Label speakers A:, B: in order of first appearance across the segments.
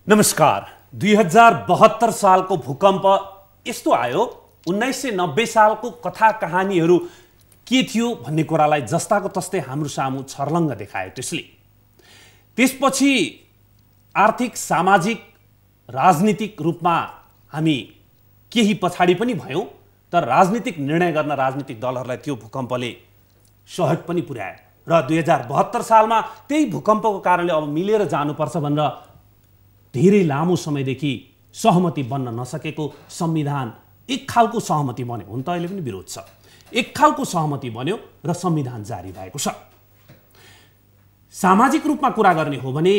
A: नमस्कार। 2072 सालको भूकम्प यस्तो आयो। 1990 सालको कथा कहानीहरू के थियो भन्ने कुरालाई जस्ताको तस्तै हाम्रो सामु छर्लङ्ग देखायो त्यसले। त्यसपछि आर्थिक, सामाजिक, राजनीतिक रूपमा हामी केही पछाडी पनि भयौं, तर राजनीतिक निर्णय गर्न राजनीतिक दलहरूलाई त्यो भूकम्पले सहयोग पनि पुर्यायो र 2072 सालमा त्यही भूकम्पको कारणले अब मिलेर जानुपर्छ भनेर धेरै लामो समयदेखि सहमति बन्न नसकेको संविधान एक खालको सहमति बन्यो। हुन त अहिले पनि विरोध छ। एक खालको सहमति बन्यो र संविधान जारी भएको छ। सामाजिक रूपमा कुरा गर्ने हो भने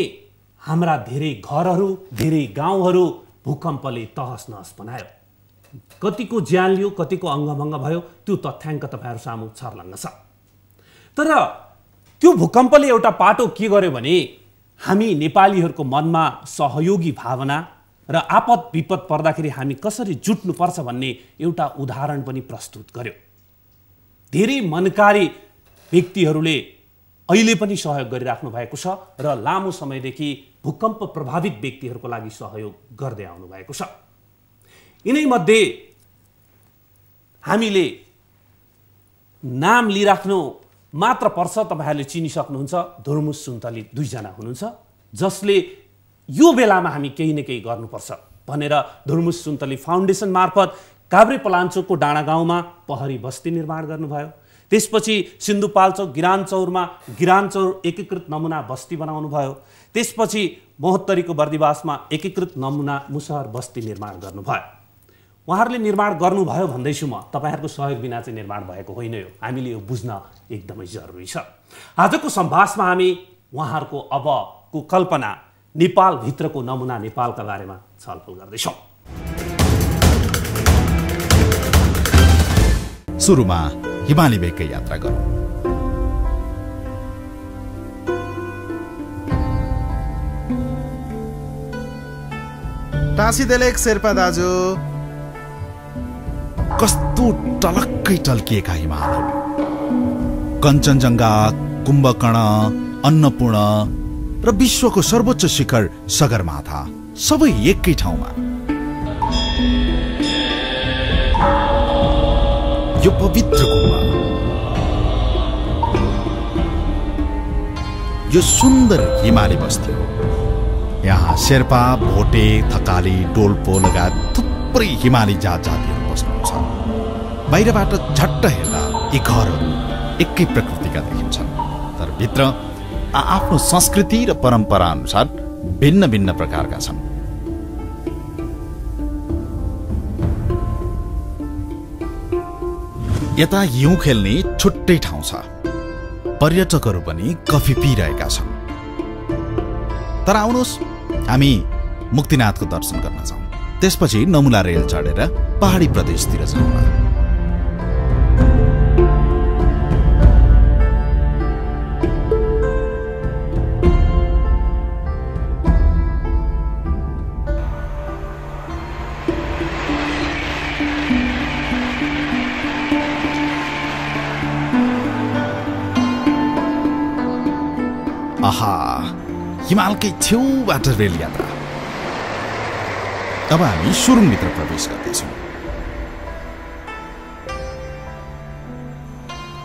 A: हाम्रा धेरै घरहरू, धेरै गाउँहरू भूकम्पले तहस नहस बनायो। कतिको ज्यान लियो, कतिको अङ्गभङ्ग भयो, त्यो तथ्याङ्क तपाईहरु सामु छर्लङ्ग छ। तर त्यो भूकम्पले एउटा पाटो के गर्यो भने हामी नेपालीहरूको मनमा सहयोगी भावना र आपद विपद पर्दाखेरि हामी कसरी जुट्नुपर्छ भन्ने एउटा उदाहरण पनि प्रस्तुत गर्यो। धेरै मनकारी व्यक्तिहरूले अहिले पनि सहयोग गरिराख्नु भएको छ र लामो समयदेखि भूकम्प प्रभावित व्यक्तिहरूको लागि सहयोग गर्दै आउनु भएको छ। यिनै मध्ये हामीले नाम लिइराख्नु मात्र पर्छ। तपाईहरुले चिनिसक्नुहुन्छ धुर्मुस सुन्तली दुईजना हुनुहुन्छ जसले यो बेलामा हामी केही न केही गर्नुपर्छ भनेर धुर्मुस सुन्तली फाउन्डेसन मार्फत काभ्रेपलाञ्चोकको डाँडा गाउँमा पहरी बस्ती निर्माण गर्नुभयो। त्यसपछि सिन्धुपाल्चोक गिरानचौरमा गिरानचौर एकीकृत नमुना बस्ती बनाउनु भयो। त्यसपछि महोत्तरीको बर्दिवासमा एकीकृत नमुना मुसहर बस्ती निर्माण गर्नुभयो। उहाँहरूले निर्माण गर्नुभयो भन्दैछु म, तपाईहरुको सहयोग बिना चाहिँ निर्माण भएको होइन। यो हामीले यो बुझ्न एकदमै जरुरी छ। आजको सम्भाषणमा हामी उहाँहरूको अबको कल्पना, नेपाल भित्रको नमुना नेपालका बारेमा छलफल गर्दैछौँ।
B: सुरुमा हिमाली भेगकै यात्रा गरौँ। टाँसिदेलेक शेर्पा दाजु, कस्तो टलक्कै टल्किएका हिमालहरू, कञ्चनजङ्घा, कुम्भकर्ण, अन्नपूर्ण र विश्वको सर्वोच्च शिखर सगरमाथा सबै एकै ठाउँमा। यो पवित्र गुम्बा, यो सुन्दर हिमाली बस्ती हो। यहाँ शेर्पा, भोटे, थकाली, डोल्पो लगायत थुप्रै हिमाली जात जातिहरू बस्नुहुन्छ। बाहिरबाट झट्ट हेर्दा यी घरहरू एकै प्रकृतिका देखिन्छन्, तर भित्र आफ्नो संस्कृति र परम्परा अनुसार भिन्न भिन्न प्रकारका छन्। यता हिउँ खेल्ने छुट्टै ठाउँ छ। पर्यटकहरू पनि कफी पिइरहेका छन्। तर आउनुहोस्, हामी मुक्तिनाथको दर्शन गर्न जाउँ। त्यसपछि नमुना रेल चढेर पहाडी प्रदेशतिर जाउँ। आहा, हिमालकै छेउबाट रेल यात्रा। अब हामी सुरुङभित्र प्रवेश गर्दैछौँ।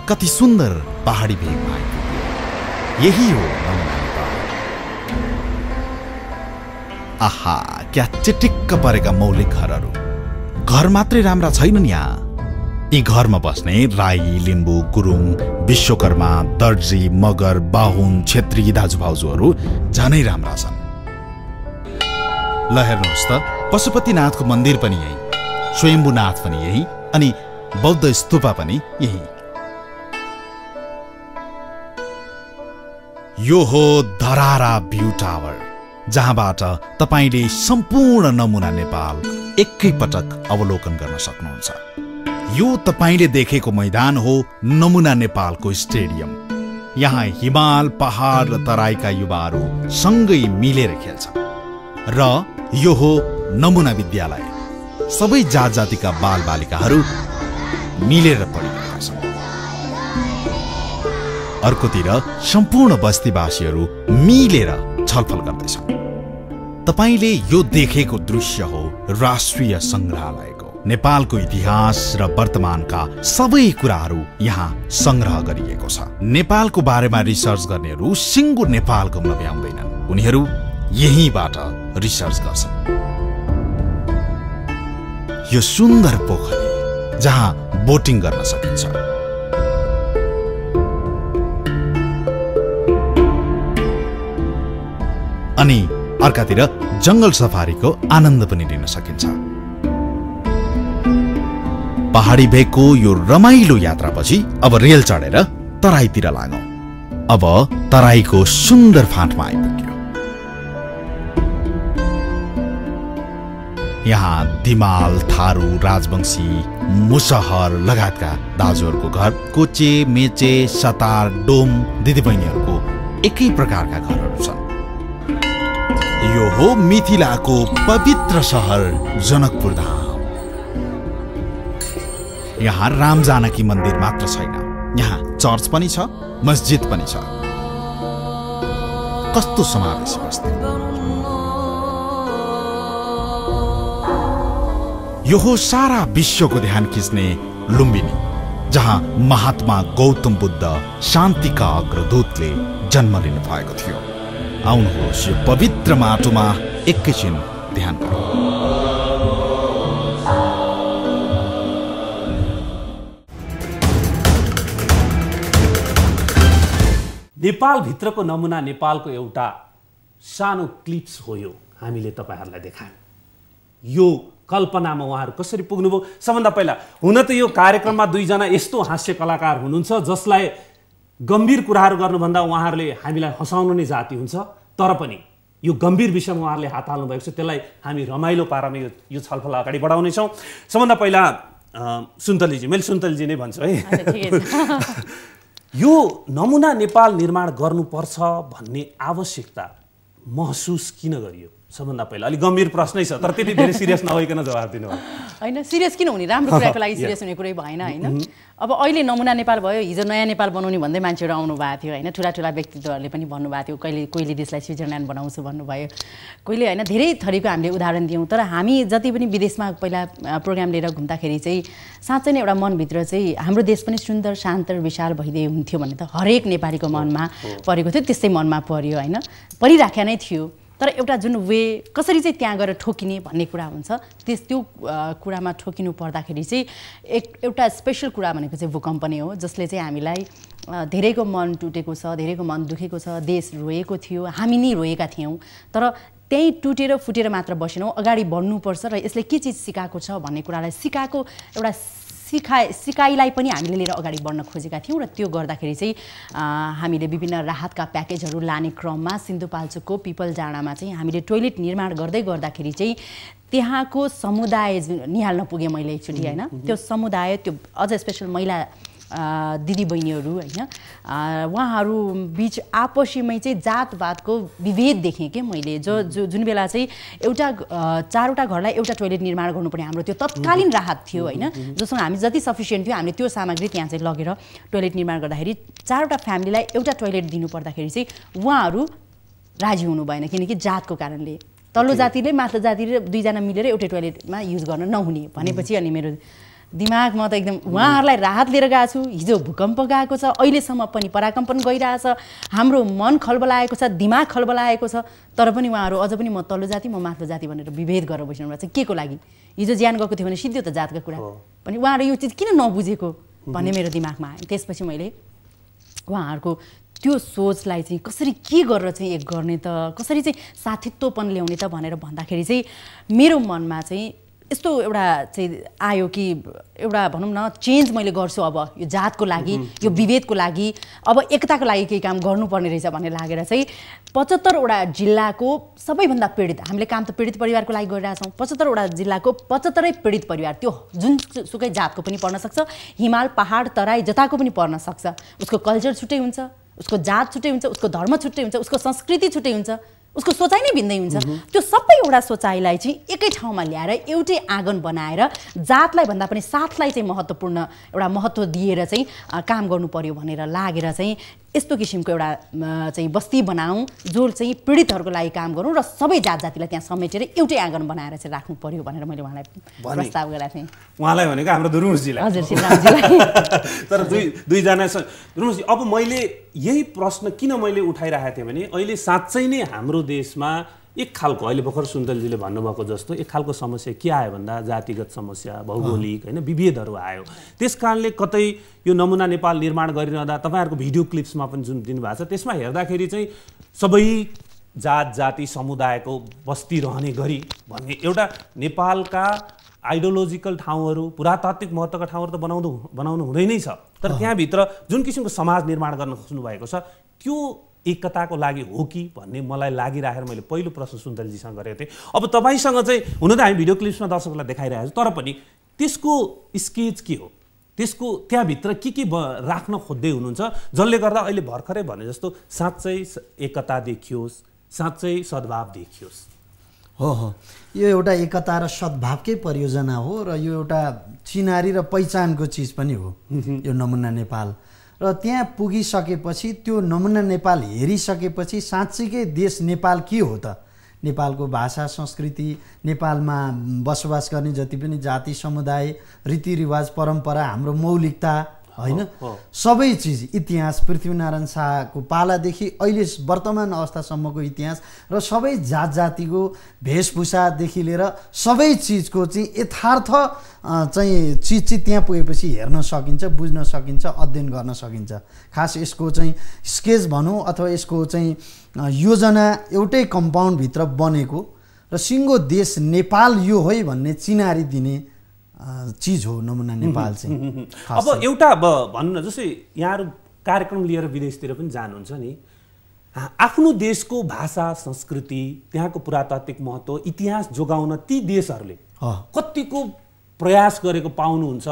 B: कति सुन्दर पहाडी भेगमा आइपुग्यो। यही हो नमुना नेपाल। आहा, क्या चिटिक्क परेका मौलिक घरहरू। घर मात्रै राम्रा छैनन् यहाँ। यी घरमा बस्ने राई, लिम्बू, गुरुङ, विश्वकर्मा, दर्जी, मगर, बाहुन, छेत्री दाजुभाउजूहरू झनै राम्रा छन्। ल हेर्नुहोस् त, पशुपतिनाथको मन्दिर पनि यही, स्वयम्भूनाथ पनि यही, अनि बौद्ध स्तूपा पनि यही। यो हो धरारा भ्यू टावर, जहाँबाट तपाईले सम्पूर्ण नमुना नेपाल एकैपटक अवलोकन गर्न सक्नुहुन्छ। यो तपाईले देखेको मैदान हो नमुना नेपालको स्टेडियम। यहाँ हिमाल, पहाड र तराईका युवाहरू सँगै मिलेर खेल्छन्। र यो हो नमुना विद्यालय। सबै जात जातिका बाल बालिकाहरू मिलेर पढिरहेका छन्। अर्कोतिर सम्पूर्ण बस्तीवासीहरू मिलेर छलफल गर्दैछन्। तपाईले यो देखेको दृश्य हो राष्ट्रिय संग्रहालयको। नेपालको इतिहास र वर्तमानका सबै कुराहरू यहाँ संग्रह गरिएको छ। नेपालको बारेमा रिसर्च गर्नेहरू सिङ्गो नेपाल घुम्न भ्याउँदैनन्, उनीहरू यहीँबाट रिसर्च गर्छन्। यो सुन्दर पोखरी जहाँ बोटिङ गर्न सकिन्छ, अनि अर्कातिर जंगल सफारीको आनन्द पनि लिन सकिन्छ। पहाडी भेगको यो रमाइलो यात्रापछि अब रेल चढेर तराईतिर लागौं। अब तराईको सुन्दर फाँटमा आइपुग्यो। यहाँ दिमाल, थारू, राजवंशी, मुसहर लगायतका दाजुहरूको घर, कोचे, मेचे, सतार, डोम दिदीबहिनीहरूको एकै प्रकारका घरहरू छन्। यो हो मिथिलाको पवित्र सहर जनकपुर धाम। यहाँ राम जानकी मन्दिर मात्र छैन, यहाँ चर्च पनि छ, मस्जिद पनि छ। कस्तो समावेशी बस्ती। यो हो सारा विश्वको ध्यान खिच्ने लुम्बिनी, जहाँ महात्मा गौतम बुद्ध शान्तिका अग्रदूतले जन्म लिनु भएको थियो। आउनुहोस् यो पवित्र माटोमा एकैछिन ध्यान गरौँ।
A: नेपालभित्रको नमुना नेपालको एउटा सानो क्लिप्स हो यो, हामीले तपाईहरुलाई देखायौं। यो कल्पनामा उहाँहरू कसरी पुग्नुभयो? सबभन्दा पहिला हुन त यो कार्यक्रममा दुईजना यस्तो हास्य कलाकार हुनुहुन्छ जसलाई गम्भीर कुराहरू गर्नुभन्दा उहाँहरूले हामीलाई हँसाउनु नै जाति हुन्छ, तर पनि यो गम्भीर विषयमा उहाँहरूले हात हाल्नु भएको छ, त्यसलाई हामी रमाइलो पारामा यो छलफल अगाडि बढाउनेछौँ। सबभन्दा पहिला सुन्तलीजी, मैले सुन्तलीजी नै भन्छु है। यो नमुना नेपाल निर्माण गर्नुपर्छ भन्ने आवश्यकता महसुस किन गरियो? सबभन्दा पहिला अलिक गम्भीर प्रश्नै छ, तर त्यति धेरै सिरियस नभइकन जवाब दिनु।
C: होइन, सिरियस किन हुने? राम्रो कुराको लागि सिरियस हुने कुरै भएन होइन। अब अहिले नमुना नेपाल भयो, हिजो नयाँ नेपाल बनाउने भन्दै मान्छेहरू आउनु भएको थियो होइन। ठुला ठुला व्यक्तित्वहरूले पनि भन्नुभएको थियो, कोहीले देशलाई स्विजरल्यान्ड बनाउँछु भन्नुभयो, कोहीले होइन। धेरै थरीको हामीले उदाहरण दियौँ। तर हामी जति पनि विदेशमा पहिला प्रोग्राम लिएर घुम्दाखेरि चाहिँ साँच्चै नै एउटा मनभित्र चाहिँ हाम्रो देश पनि सुन्दर, शान्त र विशाल भइदिए हुन्थ्यो भन्ने त हरेक नेपालीको मनमा परेको थियो। त्यस्तै मनमा पर्यो होइन, परिराख्या नै थियो। तर एउटा जुन वे कसरी चाहिँ त्यहाँ गएर ठोकिने भन्ने कुरा हुन्छ, त्यो कुरामा ठोकिनु पर्दाखेरि चाहिँ एउटा स्पेसल कुरा भनेको चाहिँ भूकम्प नै हो, जसले चाहिँ हामीलाई धेरैको मन टुटेको छ, धेरैको मन दुखेको छ, देश रोएको थियो, हामी नै रोएका थियौँ। तर त्यही टुटेर फुटेर मात्र बसेनौँ, अगाडि बढ्नुपर्छ र यसले के चिज सिकाएको छ भन्ने कुरालाई सिकाएको एउटा सिकाइलाई पनि हामीले लिएर अगाडि बढ्न खोजेका थियौँ। र त्यो गर्दाखेरि चाहिँ हामीले विभिन्न राहतका प्याकेजहरू लाने क्रममा सिन्धुपाल्चोकको पिपल डाँडामा चाहिँ हामीले टोइलेट निर्माण गर्दै गर्दाखेरि चाहिँ त्यहाँको समुदाय निहाल्न पुगेँ मैले एकचोटि होइन। त्यो समुदाय, त्यो अझ स्पेसल महिला दिदीबहिनीहरू होइन, उहाँहरू बिच आपसीमै चाहिँ जातवादको विभेद देखेँ कि मैले। जुन बेला चाहिँ चारवटा घरलाई एउटा टोइलेट निर्माण गर्नुपर्ने हाम्रो त्यो तत्कालीन राहत थियो होइन, जसमा हामी जति सफिसियन्ट थियो हामीले त्यो सामग्री त्यहाँ चाहिँ लगेर टोइलेट निर्माण गर्दाखेरि चारवटा फ्यामिलीलाई एउटा टोइलेट दिनुपर्दाखेरि चाहिँ उहाँहरू राजी हुनु भएन, किनकि जातको कारणले। तल्लो जातिले माथिल्लो जातिले दुईजना मिलेर एउटै टोइलेटमा युज गर्न नहुने भनेपछि अनि मेरो दिमागमा त एकदम उहाँहरूलाई राहत लिएर गएको छु। हिजो भूकम्प गएको छ, अहिलेसम्म पनि पराकम्पन गइरहेछ, हाम्रो मन खलबलाएको छ, दिमाग खलबलाएको छ, तर पनि उहाँहरू अझ पनि म तल्लो जाति म माथिल्लो जाति भनेर विभेद गरेर बस्नु भएको छ। के को लागि? हिजो ज्यान गएको थियो भने सिद्धो त जातका कुरा पनि उहाँहरू यो चिज किन नबुझेको भन्ने मेरो दिमागमा आयो। त्यसपछि मैले उहाँहरूको त्यो सोचलाई चाहिँ कसरी के गरेर चाहिँ एक गर्ने त, कसरी चाहिँ साथीत्वपन ल्याउने त भनेर भन्दाखेरि चाहिँ मेरो मनमा चाहिँ यस्तो एउटा चाहिँ आयो कि एउटा भनौँ न चेन्ज मैले गर्छु अब यो जातको लागि, यो विभेदको लागि, अब एकताको लागि केही काम गर्नुपर्ने रहेछ भन्ने लागेर चाहिँ 75वटा जिल्लाको सबैभन्दा पीडित, हामीले काम त पीडित परिवारको लागि गरिरहेछौँ, 75वटा जिल्लाको 75 पीडित परिवार, त्यो जुनसुकै जातको पनि पर्न सक्छ, हिमाल पहाड तराई जताको पनि पर्न सक्छ। उसको कल्चर छुट्टै हुन्छ, उसको जात छुट्टै हुन्छ, उसको धर्म छुट्टै हुन्छ, उसको संस्कृति छुट्टै हुन्छ, उसको सोचाइ नै भिन्दै हुन्छ। त्यो सबै एउटा सोचाइलाई चाहिँ एकै ठाउँमा ल्याएर एउटै आँगन बनाएर जातलाई भन्दा पनि साथलाई चाहिँ महत्त्वपूर्ण एउटा महत्त्व दिएर चाहिँ काम गर्नु पर्यो भनेर लागेर चाहिँ यस्तो किसिमको एउटा चाहिँ बस्ती बनाऊँ जो चाहिँ पीडितहरूको लागि काम गरौँ र सबै जातजातिलाई त्यहाँ समेटेर एउटै आँगन बनाएर चाहिँ राख्नु पर्यो भनेर मैले उहाँलाई प्रस्ताव गरेको थिएँ।
A: उहाँलाई भनेको हाम्रो दुर्मुसजीलाई।
C: हजुर शिवरामजीलाई।
A: तर दुईजना दुर्मुसजी, अब मैले यही प्रश्न किन मैले उठाइरहेको थिएँ भने अहिले साँच्चै नै हाम्रो देशमा एक खालको अहिले भर्खर सुन्तलजीले भन्नुभएको जस्तो एक खालको समस्या के आयो भन्दा जातिगत समस्या, भौगोलिक होइन विभेदहरू आयो। त्यस कारणले कतै यो नमुना नेपाल निर्माण गरिरहँदा तपाईँहरूको भिडियो क्लिप्समा पनि जुन दिनुभएको छ त्यसमा हेर्दाखेरि चाहिँ सबै जात जाति समुदायको बस्ती रहने गरी भन्ने एउटा नेपालका आइडियोलोजिकल ठाउँहरू, पुरातात्विक महत्त्वका ठाउँहरू त बनाउनु हुँदै नै छ, तर त्यहाँभित्र जुन किसिमको समाज निर्माण गर्न खोज्नुभएको छ त्यो एकताको लागि हो कि भन्ने मलाई लागिराखेर मैले पहिलो प्रश्न सुन्तलजीसँग गरेको थिएँ। अब तपाईँसँग चाहिँ हुन त हामी भिडियो क्लिप्समा दर्शकलाई देखाइरहेको छौँ, तर पनि त्यसको स्केच के हो, त्यसको त्यहाँभित्र के राख्न खोज्दै हुनुहुन्छ जसले गर्दा अहिले भर्खरै भने जस्तो साँच्चै एकता देखियोस्, साँच्चै सद्भाव देखियोस्?
D: हो, यो एउटा एकता र सद्भावकै परियोजना हो र यो एउटा चिनारी र पहिचानको चिज पनि हो यो नमुना नेपाल। र त्यहाँ पुगिसकेपछि त्यो नमुना नेपाल हेरिसकेपछि साँच्चीकै देश नेपाल के हो त? नेपालको भाषा, संस्कृति, नेपालमा बसोबास गर्ने जति पनि जाति समुदाय, रीतिरिवाज, परम्परा, हाम्रो मौलिकता होइन, सबै चिज, इतिहास, पृथ्वीनारायण शाहको पालादेखि अहिले वर्तमान अवस्थासम्मको इतिहास र सबै जात जातिको वेशभूषादेखि लिएर सबै चिजको चाहिँ यथार्थ चाहिँ चिज चाहिँ त्यहाँ पुगेपछि हेर्न सकिन्छ, बुझ्न सकिन्छ, अध्ययन गर्न सकिन्छ। खास यसको चाहिँ स्केच भनौँ अथवा यसको चाहिँ योजना एउटै कम्पाउन्डभित्र बनेको र सिङ्गो देश नेपाल यो है भन्ने चिनारी दिने चिज हो नमुना नेपाल चाहिँ।
A: अब एउटा भन्नु न, जस्तै यहाँहरू कार्यक्रम लिएर विदेशतिर पनि जानुहुन्छ नि, आफ्नो देशको भाषा, संस्कृति, त्यहाँको पुरातात्विक महत्त्व, इतिहास जोगाउन ती देशहरूले कतिको प्रयास गरेको पाउनुहुन्छ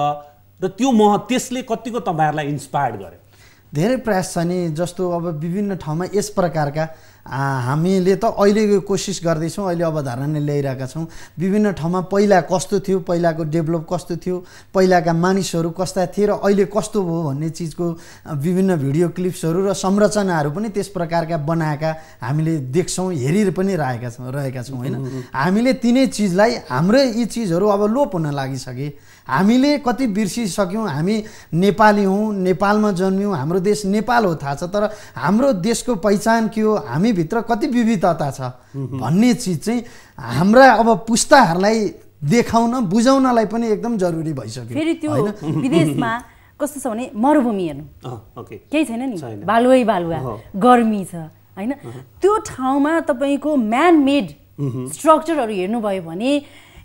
A: र त्यो त्यसले कतिको तपाईँहरूलाई इन्स्पायर्ड गर्यो?
D: धेरै प्रयास छ नि। जस्तो अब विभिन्न ठाउँमा यस प्रकारका हामीले त अहिले कोसिस गर्दैछौँ, अहिले अवधारणा ल्याइरहेका छौँ। विभिन्न ठाउँमा पहिला कस्तो थियो, पहिलाको डेभलप कस्तो थियो, पहिलाका मानिसहरू कस्ता थिए र अहिले कस्तो भयो भन्ने चिजको विभिन्न भिडियो क्लिप्सहरू र संरचनाहरू पनि त्यस प्रकारका बनाएका हामीले देख्छौँ, हेरि पनि रहेका छौँ होइन। हामीले तिनै चिजलाई, हाम्रो यी चिजहरू अब लोप हुन लागिसके, हामीले कति बिर्सिसक्यौँ। हामी नेपाली हौँ, नेपालमा जन्म्यौँ, हाम्रो देश नेपाल हो थाहा छ, तर हाम्रो देशको पहिचान के हो, हामीभित्र कति विविधता छ भन्ने चिज चाहिँ हाम्रा अब पुस्ताहरूलाई देखाउन, बुझाउनलाई पनि एकदम जरुरी भइसक्यो।
C: फेरि त्यो विदेशमा कस्तो छ भने मरुभूमि हेर्नु केही छैन नि, बालुवै बालुवा, गर्मी छ होइन। त्यो ठाउँमा तपाईँको म्यान मेड स्ट्रक्चरहरू हेर्नुभयो भने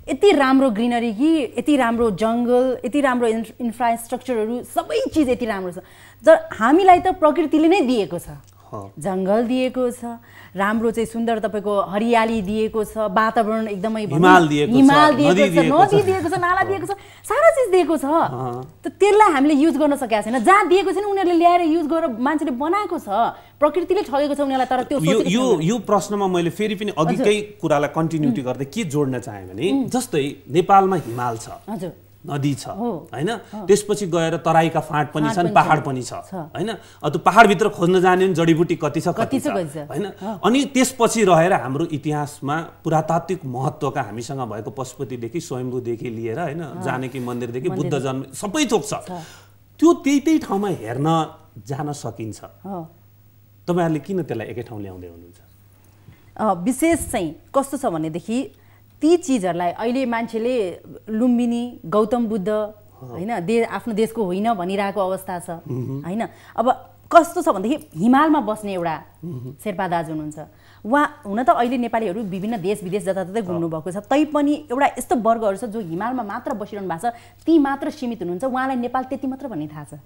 C: यति राम्रो ग्रिनरी कि यति राम्रो जङ्गल, यति राम्रो इन्फ्रास्ट्रक्चरहरू, सबै चिज यति राम्रो छ। हामीलाई त प्रकृतिले नै दिएको छ, जङ्गल दिएको छ, राम्रो चाहिँ सुन्दर तपाईँको हरियाली दिएको छ, वातावरण एकदमै
A: हिमाल दिएको छ,
C: नदी दिएको छ, नाला दिएको छ, सारा चिज दिएको छ। त त्यसलाई हामीले युज गर्न सकेका छैन। जहाँ दिएको छैन उनीहरूले ल्याएर युज गरेर मान्छेले बनाएको छ, प्रकृतिले ठगेको छ उनीहरूलाई। तर त्यो
A: यो प्रश्नमा मैले फेरि पनि अघिकै कुरालाई कन्टिन्युटी गर्दै के जोड्न चाहेँ भने जस्तै नेपालमा हिमाल छ, हजुर, नदी छ होइन, त्यसपछि गएर तराईका फाँट पनि छन्, पहाड पनि छ होइन। त्यो पहाडभित्र खोज्न जाने जडीबुटी कति छ होइन। अनि त्यसपछि रहेर हाम्रो इतिहासमा पुरातात्विक महत्त्वका हामीसँग भएको पशुपतिदेखि स्वयम्भूदेखि लिएर होइन, जानकी मन्दिरदेखि बुद्ध जन्म सबै थोक छ। त्यो त्यही ठाउँमा हेर्न जान सकिन्छ। तपाईँहरूले किन त्यसलाई एकै ठाउँ ल्याउँदै हुनुहुन्छ?
C: विशेष चाहिँ कस्तो छ भनेदेखि ती चिजहरूलाई अहिले मान्छेले लुम्बिनी, गौतम बुद्ध होइन, आफ्नो देशको होइन भनिरहेको अवस्था छ होइन। अब कस्तो छ भनेदेखि हिमालमा बस्ने एउटा शेर्पा दाजु हुनुहुन्छ, उहाँ हुन त अहिले नेपालीहरू विभिन्न देश विदेश जताततै घुम्नु भएको छ, तैपनि एउटा यस्तो वर्गहरू छ जो हिमालमा मात्र बसिरहनु भएको छ, ती मात्र सीमित हुनुहुन्छ, उहाँलाई नेपाल त्यति मात्र भन्ने थाहा छ।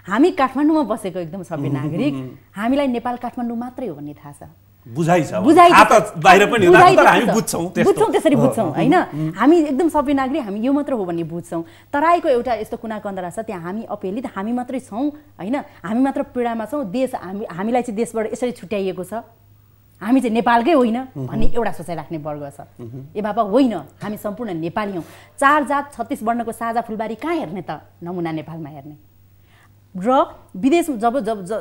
C: हामी काठमाडौँमा बसेको एकदम सभ्य नागरिक, हामीलाई नेपाल काठमाडौँ मात्रै हो भन्ने थाहा छ।
A: बाहिर पनि हामी बुझ्छौँ,
C: त्यसरी बुझ्छौँ होइन। हामी एकदम सभ्य नागरिक, हामी यो मात्र हो भन्ने बुझ्छौँ। तराईको एउटा यस्तो कुना कन्दरा छ, त्यहाँ हामी अपेलित, हामी मात्रै छौँ होइन, हामी मात्र पीडामा छौँ, देश हामीलाई चाहिँ देशबाट यसरी छुट्याइएको छ, हामी चाहिँ नेपालकै होइन भन्ने एउटा सोचाइ राख्ने वर्ग छ। ए बाबा होइन, हामी सम्पूर्ण नेपाली हौँ। 4 जात 36 वर्णको साझा फुलबारी कहाँ हेर्ने त? नमुना नेपालमा हेर्ने। र विदेश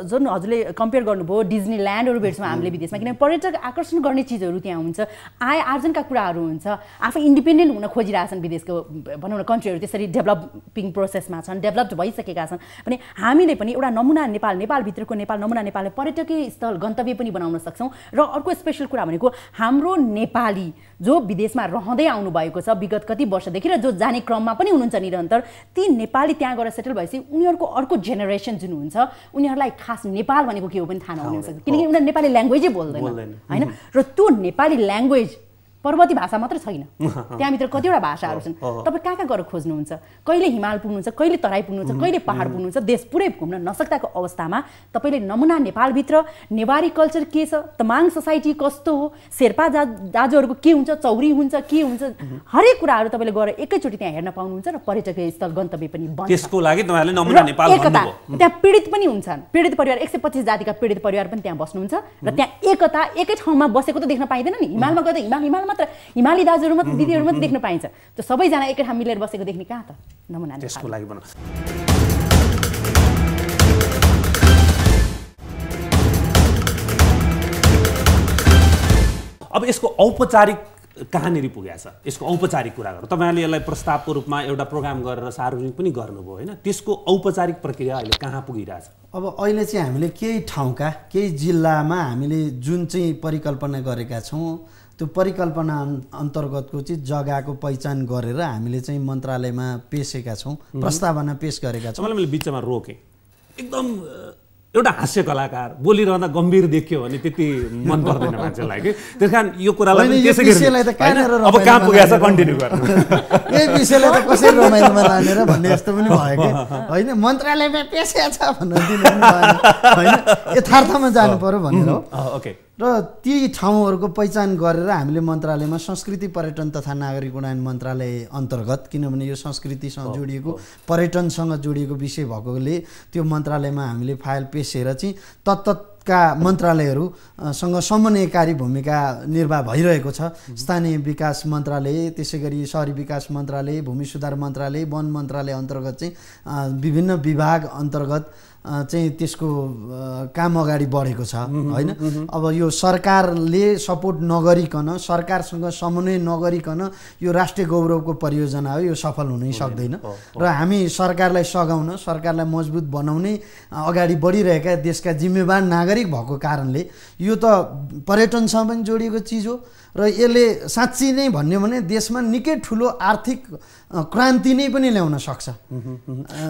C: जुन हजुरले कम्पेयर गर्नुभयो डिज्नील्यान्डहरू भेट्छौँ हामीले विदेशमा, किनभने पर्यटक आकर्षण गर्ने चिजहरू त्यहाँ हुन्छ, आय आर्जनका कुराहरू हुन्छ, आफै इन्डिपेन्डेन्ट हुन खोजिरहेछन् विदेशको भनौँ न कन्ट्रीहरू, त्यसरी डेभलपिङ प्रोसेसमा छन्, डेभलप्ड भइसकेका छन्। भने हामीले पनि एउटा नमुना नेपालभित्रको नमुना नेपालले पर्यटकीय स्थल गन्तव्य पनि बनाउन सक्छौँ। र अर्को स्पेसल कुरा भनेको हाम्रो नेपाली जो विदेशमा रहँदै आउनुभएको छ विगत कति वर्षदेखि र जो जाने क्रममा पनि हुनुहुन्छ निरन्तर, ती नेपाली त्यहाँ गएर सेटल भएपछि उनीहरूको अर्को जेनेरेसन जुन हुन्छ उनीहरूलाई खास नेपाल भनेको के हो पनि थाहा नहुन सक्छ, किनकि उनीहरू नेपाली ल्याङ्ग्वेजै बोल्दैन होइन। र त्यो नेपाली ल्याङ्ग्वेज पर्वती भाषा मात्र छैन, त्यहाँभित्र कतिवटा भाषाहरू छन्। तपाईँ कहाँ कहाँ गएर खोज्नुहुन्छ, कहिले हिमाल पुग्नुहुन्छ, कहिले तराई पुग्नुहुन्छ, कहिले पहाड पुग्नुहुन्छ, देश पुरै घुम्न नसक्दाको अवस्थामा तपाईँले नमुना नेपालभित्र नेवारी कल्चर के छ, तमाङ सोसाइटी कस्तो हो, शेर्पा दाजुहरूको के हुन्छ, चौरी हुन्छ के हुन्छ, हरेक कुराहरू तपाईँले गएर एकैचोटि त्यहाँ हेर्न पाउनुहुन्छ र पर्यटकीय स्थल गन्तव्य पनि बन्छ।
A: त्यसको लागि तपाईँहरूले नमुना नेपाल भन्नुभयो।
C: त्यहाँ पीडित पनि हुन्छन्, पीडित परिवार 125 जातिका पीडित परिवार पनि त्यहाँ बस्नुहुन्छ र त्यहाँ एकता एकै ठाउँमा बसेको त देख्न पाइँदैन नि। हिमालमा गएर हिमाल मात्र हिमाली दाजुहरू मात्र दिदीहरू मात्र देख्न पाइन्छ, त्यो सबैजना एकै ठाउँ मिलेर बसेको देख्ने कहाँ त नमुना नेपाल।
A: त्यसको लागि बनाउ। अब यसको औपचारिक कहाँनिर पुगेको छ, यसको औपचारिक कुरा गरौँ। तपाईँहरूले यसलाई प्रस्तावको रूपमा एउटा प्रोग्राम गरेर सार्वजनिक पनि गर्नुभयो होइन, त्यसको औपचारिक प्रक्रिया अहिले कहाँ पुगिरहेछ?
D: अब अहिले चाहिँ हामीले केही ठाउँका केही जिल्लामा हामीले जुन चाहिँ परिकल्पना गरेका छौँ त्यो परिकल्पना अन्तर्गतको चाहिँ जग्गाको पहिचान गरेर हामीले चाहिँ मन्त्रालयमा पेशेका छौँ, प्रस्तावना पेश गरेका छौँ।
A: मैले बिचमा रोकेँ, एकदम एउटा हास्य कलाकार बोलिरहँदा गम्भीर देखियो भने त्यति मन पर्दैन मान्छेलाई कि, त्यस कारण यो कुरालाई अब कहाँ पुगेछ कन्टिन्यू गर्नु,
D: यही विषयलाई त कसरी रमाइलोमा लानेर भन्ने जस्तो पनि भयो कि होइन, मन्त्रालयमा पेशा छ भनेर दिनु होइन, यथार्थमा जानु पर्यो भनेर हो।
A: ओके।
D: र ती ठाउँहरूको पहिचान गरेर हामीले मन्त्रालयमा संस्कृति पर्यटन तथा नागरिक उड्डयन मन्त्रालय अन्तर्गत, किनभने यो संस्कृतिसँग जोडिएको पर्यटनसँग जोडिएको विषय भएकोले त्यो मन्त्रालयमा हामीले फाइल पेशेर चाहिँ तत्का मन्त्रालयहरूसँग समन्वयकारी भूमिका निर्वाह भइरहेको छ। स्थानीय विकास मन्त्रालय, त्यसै गरी शहरी विकास मन्त्रालय, भूमि सुधार मन्त्रालय, वन मन्त्रालय अन्तर्गत चाहिँ विभिन्न विभाग अन्तर्गत चाहिँ त्यसको काम अगाडि बढेको छ होइन। अब यो सरकारले सपोर्ट नगरिकन, सरकारसँग समन्वय नगरिकन यो राष्ट्रिय गौरवको परियोजना हो, यो सफल हुनै सक्दैन। र हामी सरकारलाई सघाउन, सरकारलाई मजबुत बनाउने अगाडि बढिरहेका देशका जिम्मेवार नागरिक भएको कारणले यो त पर्यटनसँग पनि जोडिएको चिज हो र यसले साँच्ची नै भन्यो भने देशमा निकै ठुलो आर्थिक क्रान्ति नै पनि ल्याउन सक्छ।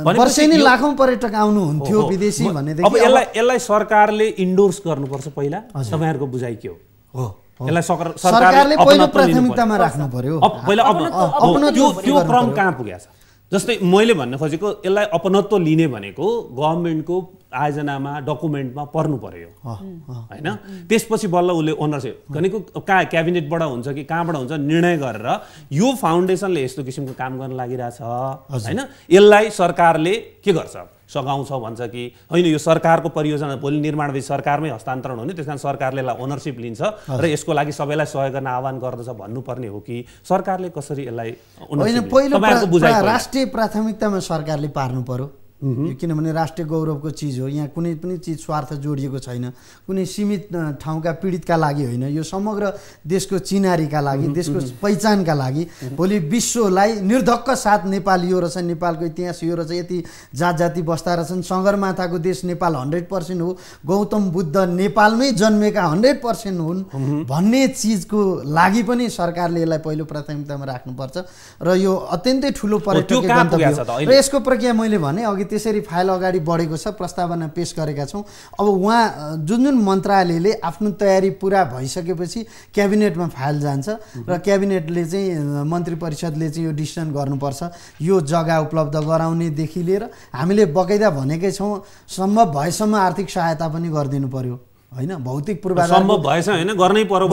D: वर्षेनी लाखौँ पर्यटक आउनुहुन्थ्यो विदेशी भनेदेखि
A: अब यसलाई सरकारले इन्डोर्स गर्नुपर्छ पहिला, तपाईँहरूको बुझाइ के हो? यसलाई
D: सरकारले पहिलो प्राथमिकतामा राख्नु पर्यो।
A: पहिला त्यो क्रम कहाँ पुगेछ? जस्तै मैले भन्न खोजेको यसलाई अपनत्व लिने भनेको गभर्मेन्टको आयोजनामा डकुमेन्टमा पर्नु पर्यो होइन, त्यसपछि बल्ल उसले ओनरसिप भनेको कहाँ क्याबिनेटबाट हुन्छ कि कहाँबाट हुन्छ निर्णय गरेर यो फाउन्डेसनले यस्तो किसिमको काम गर्न लागिरहेछ होइन। यसलाई सरकारले के गर्छ? सघाउँछ भन्छ कि होइन यो सरकारको परियोजना भोलि निर्माण भए सरकारमै हस्तान्तरण हुने, त्यस कारण सरकारले यसलाई ओनरसिप लिन्छ र यसको लागि सबैलाई सहयोग गर्न आह्वान गर्दछ भन्नुपर्ने हो कि सरकारले कसरी यसलाई ओनरसिप?
D: पहिलो राष्ट्रिय प्राथमिकतामा सरकारले पार्नु पर्यो, किनभने राष्ट्रिय गौरवको चिज हो। यहाँ कुनै पनि चिज स्वार्थ जोडिएको छैन, कुनै सीमित ठाउँका पीडितका लागि होइन, यो समग्र देशको चिनारीका लागि, देशको पहिचानका लागि। भोलि विश्वलाई निर्धक्क साथ नेपाल यो रहेछ, नेपालको इतिहास यो रहेछ, यति जात जाति बस्दा रहेछन्, सगरमाथाको देश नेपाल 100% हो, गौतम बुद्ध नेपालमै जन्मेका 100% हुन् भन्ने चिजको लागि पनि सरकारले यसलाई पहिलो प्राथमिकतामा राख्नुपर्छ। र यो अत्यन्तै ठुलो पर्यटकीय गन्तव्य हो र यसको प्रक्रिया मैले भने अघि त्यसरी फाइल अगाडि बढेको छ, प्रस्तावना पेश गरेका छौँ। अब उहाँ जुन मन्त्रालयले आफ्नो तयारी पुरा भइसकेपछि क्याबिनेटमा फाइल जान्छ र क्याबिनेटले चाहिँ मन्त्री परिषदले चाहिँ यो डिसिसन गर्नुपर्छ। यो जग्गा उपलब्ध गराउनेदेखि लिएर हामीले बकाइदा भनेकै छौँ सम्भव भएसम्म आर्थिक सहायता पनि गरिदिनु पर्यो होइन, भौतिक पूर्वाधार
A: सम्भव भएछ होइन, गर्नै पर्यो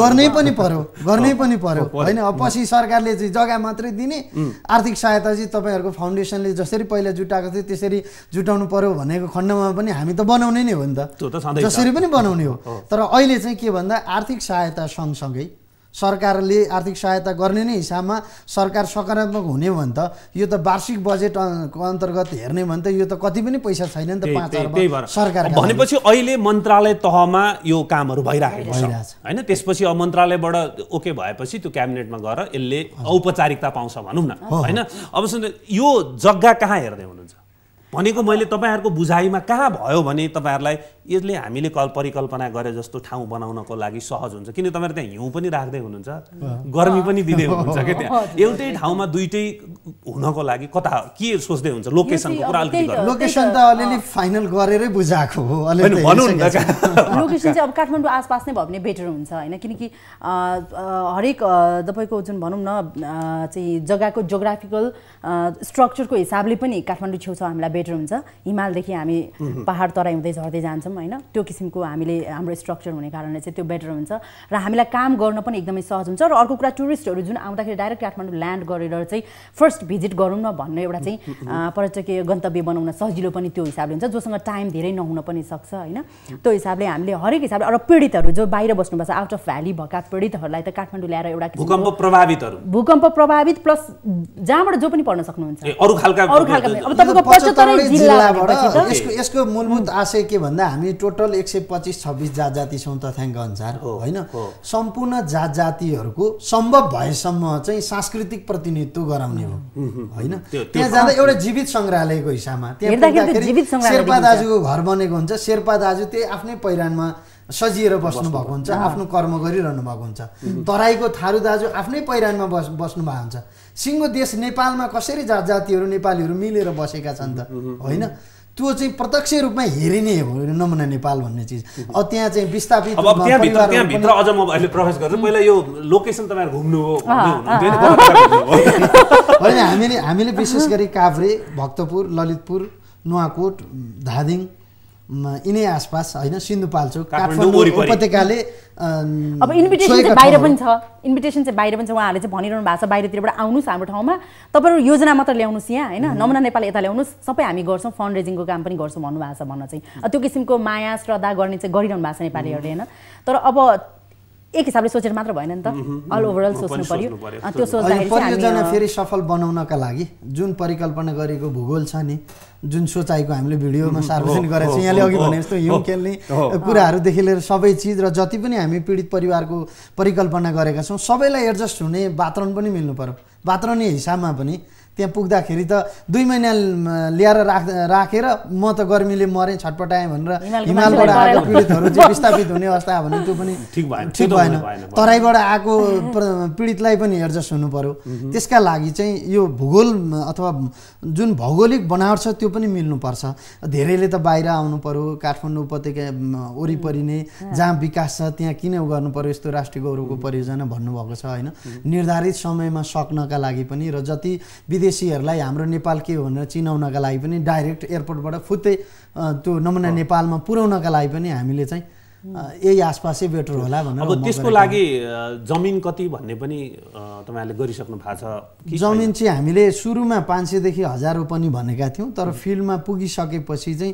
D: होइन। अब पछि सरकारले चाहिँ जग्गा मात्रै दिने, आर्थिक सहायता चाहिँ तपाईँहरूको फाउन्डेसनले जसरी पहिला जुटाएको थियो त्यसरी जुटाउनु पर्यो भनेको खण्डमा पनि हामी त बनाउने नै हो नि त, जसरी पनि बनाउने हो। तर अहिले चाहिँ के भन्दा आर्थिक सहायता सँगसँगै सरकारले आर्थिक सहायता गर्ने नै हिसाबमा सरकार सकारात्मक हुने हो भने त यो त वार्षिक बजेटको अन्तर्गत हेर्ने भने त यो त कति पनि पैसा छैन नि त 5 अर्ब सरकार
A: भनेपछि अहिले मन्त्रालय तहमा यो कामहरू भइरहेको छ हैन त्यसपछि अब मन्त्रालयबाट ओके भएपछि त्यो क्याबिनेटमा गएर यसले औपचारिकता पाउँछ भनौँ न हैन अब सुन्नु यो जग्गा कहाँ हेर्दै हुनुहुन्छ भनेको मैले तपाईहरुको बुझाइमा कहाँ भयो भने तपाईहरुलाई यसले हामीले परिकल्पना गरे जस्तो ठाउँ बनाउनको लागि सहज हुन्छ किन तपाईहरु त्यहाँ हिउँ पनि राख्दै हुनुहुन्छ गर्मी पनि दिँदै हुनुहुन्छ के त्यहाँ एउटै ठाउँमा दुईटै हुनको लागि कता के सोच्दै हुन्छ लोकेसनको कुरा अलिकति गर्नु
D: लोकेसन त अलिअलि फाइनल गरेरै बुझाएको हो
A: अलिअलि भन्नु न
C: लोकेसन चाहिँ अब काठमाडौँ आसपास नै भयो भने बेटर हुन्छ हैन किनकि हरेक तपाईको जुन भनौँ न चाहिँ जग्गाको जियोग्राफिकल स्ट्रक्चरको हिसाबले पनि काठमाडौँ छेउछाउ हामीलाई बेटर हुन्छ हिमालदेखि हामी पहाड तराई हुँदै झर्दै जान्छौँ हैन त्यो किसिमको हामीले हाम्रो स्ट्रक्चर हुने कारणले चाहिँ त्यो बेटर हुन्छ र हामीलाई काम गर्न पनि एकदमै सहज हुन्छ र अर्को कुरा टुरिस्टहरू जुन आउँदाखेरि डाइरेक्ट काठमाडौँ ल्यान्ड गरेर चाहिँ फर्स्ट भिजिट गरौँ न भन्ने एउटा चाहिँ पर्यटकीय गन्तव्य बनाउन सजिलो पनि त्यो हिसाबले हुन्छ जोसँग टाइम धेरै नहुन पनि सक्छ हैन त्यो हिसाबले हामीले हरेक हिसाबले र पीडितहरू जो बाहिर बस्नुपर्छ आउट अफ भ्याली भएका पीडितहरूलाई त काठमाडौँ ल्याएर एउटा भूकम्प प्रभावित प्लस जहाँबाट जो पनि पढ्न सक्नुहुन्छ
A: अरु खालका
C: अब तपाईको 75
D: जिल्लाबाट यसको मूलभूत आशय के भन्दा हामी टोटल 125-26 जात-जाति छौं तथ्याङ्क अनुसार हैन सम्पूर्ण जात-जातिहरुको सम्भव भएसम्म चाहिँ सांस्कृतिक प्रतिनिधित्व गराउने हो हैन त्यहाँ जाँदा एउटा जीवित संग्रहालयको हिसाबमा त्यहाँ पुग्दाखेरि शेर्पा दाजुको घर बनेको हुन्छ शेर्पा दाजु त्यही आफ्नै पहिरानमा सजिएर बस्नु भएको हुन्छ आफ्नो कर्म गरिरहनु भएको हुन्छ तराईको थारू दाजु आफ्नै पहिरानमा बस्नु भएको हुन्छ सिङ्गो देश नेपालमा कसरी जात-जातिहरु नेपालीहरु मिलेर बसेका छन् त हैन त्यो चाहिँ प्रत्यक्ष रूपमा हेरिने हो नमुना नेपाल भन्ने चीज अब त्यहाँ चाहिँ विस्थापित
A: अब त्यहाँ भित्र अझ म अहिले प्रवेश गर्छु पहिला यो लोकेसन तपाईहरु घुम्नु हो
D: हैन हामीले विशेष गरी काभ्रे भक्तपुर ललितपुर नुवाकोट धादिङ यिनै आसपास हैन सिन्धुपाल्चोक काठमाडौँ उपत्यकाले
C: अब इन्भिटेसन चाहिँ बाहिर पनि छ उहाँहरूले चाहिँ भनिरहनु भएको छ बाहिरतिरबाट आउनुस् हाम्रो ठाउँमा तपाईहरु योजना मात्र ल्याउनुस् यहाँ हैन नमुना नेपाल यता ल्याउनुस् सबै हामी गर्छौं फन्ड रेजिङको काम पनि गर्छौं भन्नुभएको छ भन्न चाहिँ त्यो किसिमको माया श्रद्धा गर्ने चाहिँ गरिरहनु भएको छ नेपालीहरुले हैन तर अब एक हिसाबले सोचेर मात्र भएन नि त अल ओभरअल सोच्नु पर्यो त्यो सोच्दाखेरि
D: परियोजना फेरि सफल बनाउनका लागि जुन परिकल्पना गरेको भूगोल छ नि जुन सोचाइको हामीले भिडियोमा सार्वजनिक गरेको छ यहाँले अघि भने जस्तो हिउँ खेल्ने कुराहरुदेखि लिएर सबै चीज र जति पनि हामी पीडित परिवारको परिकल्पना गरेका छौं सबैलाई एडजस्ट हुने वातावरण पनि मिल्नु पर्यो वातावरणीय हिसाबमा पनि त्यहाँ पुग्दाखेरि त 2 महिना ल्याएर राखेर म त गर्मीले मरे छटपटाए भनेर हिमालबाट आएको पीडितहरु चाहिँ विस्थापित हुने अवस्था भने त्यो पनि ठिक भएन तराईबाट आएको पीडितलाई पनि एडजस्ट हुनु पर्यो त्यसका लागि चाहिँ यो भूगोल अथवा जुन भौगोलिक बनावट छ त्यो पनि मिल्नु पर्छ धेरैले त बाहिर आउनु पर्यो काठमाडौँ उपत्यका वरिपरि नै जहाँ विकास छ त्यहाँ किन गर्नु पर्यो यस्तो राष्ट्रिय गौरवको परियोजना भन्नुभएको छ हैन निर्धारित समयमा सक्नका लागि पनि र जति विदेशीहरुलाई हाम्रो नेपाल के हो भनेर चिनाउनका लागि पनि डाइरेक्ट एयरपोर्टबाट फुत्तै त्यो नमुना नेपालमा पुर्याउनका लागि पनि हामीले चाहिँ यही आसपासै बेटर होला भनेर
A: अब त्यसको लागि जमिन कति भन्ने पनि तपाईहरुले गरिसक्नु भएको छ
D: जमिन चाहिँ हामीले सुरुमा 500 देखि 1000 पनि भनेका थियौं तर फिल्डमा पुगिसकेपछि चाहिँ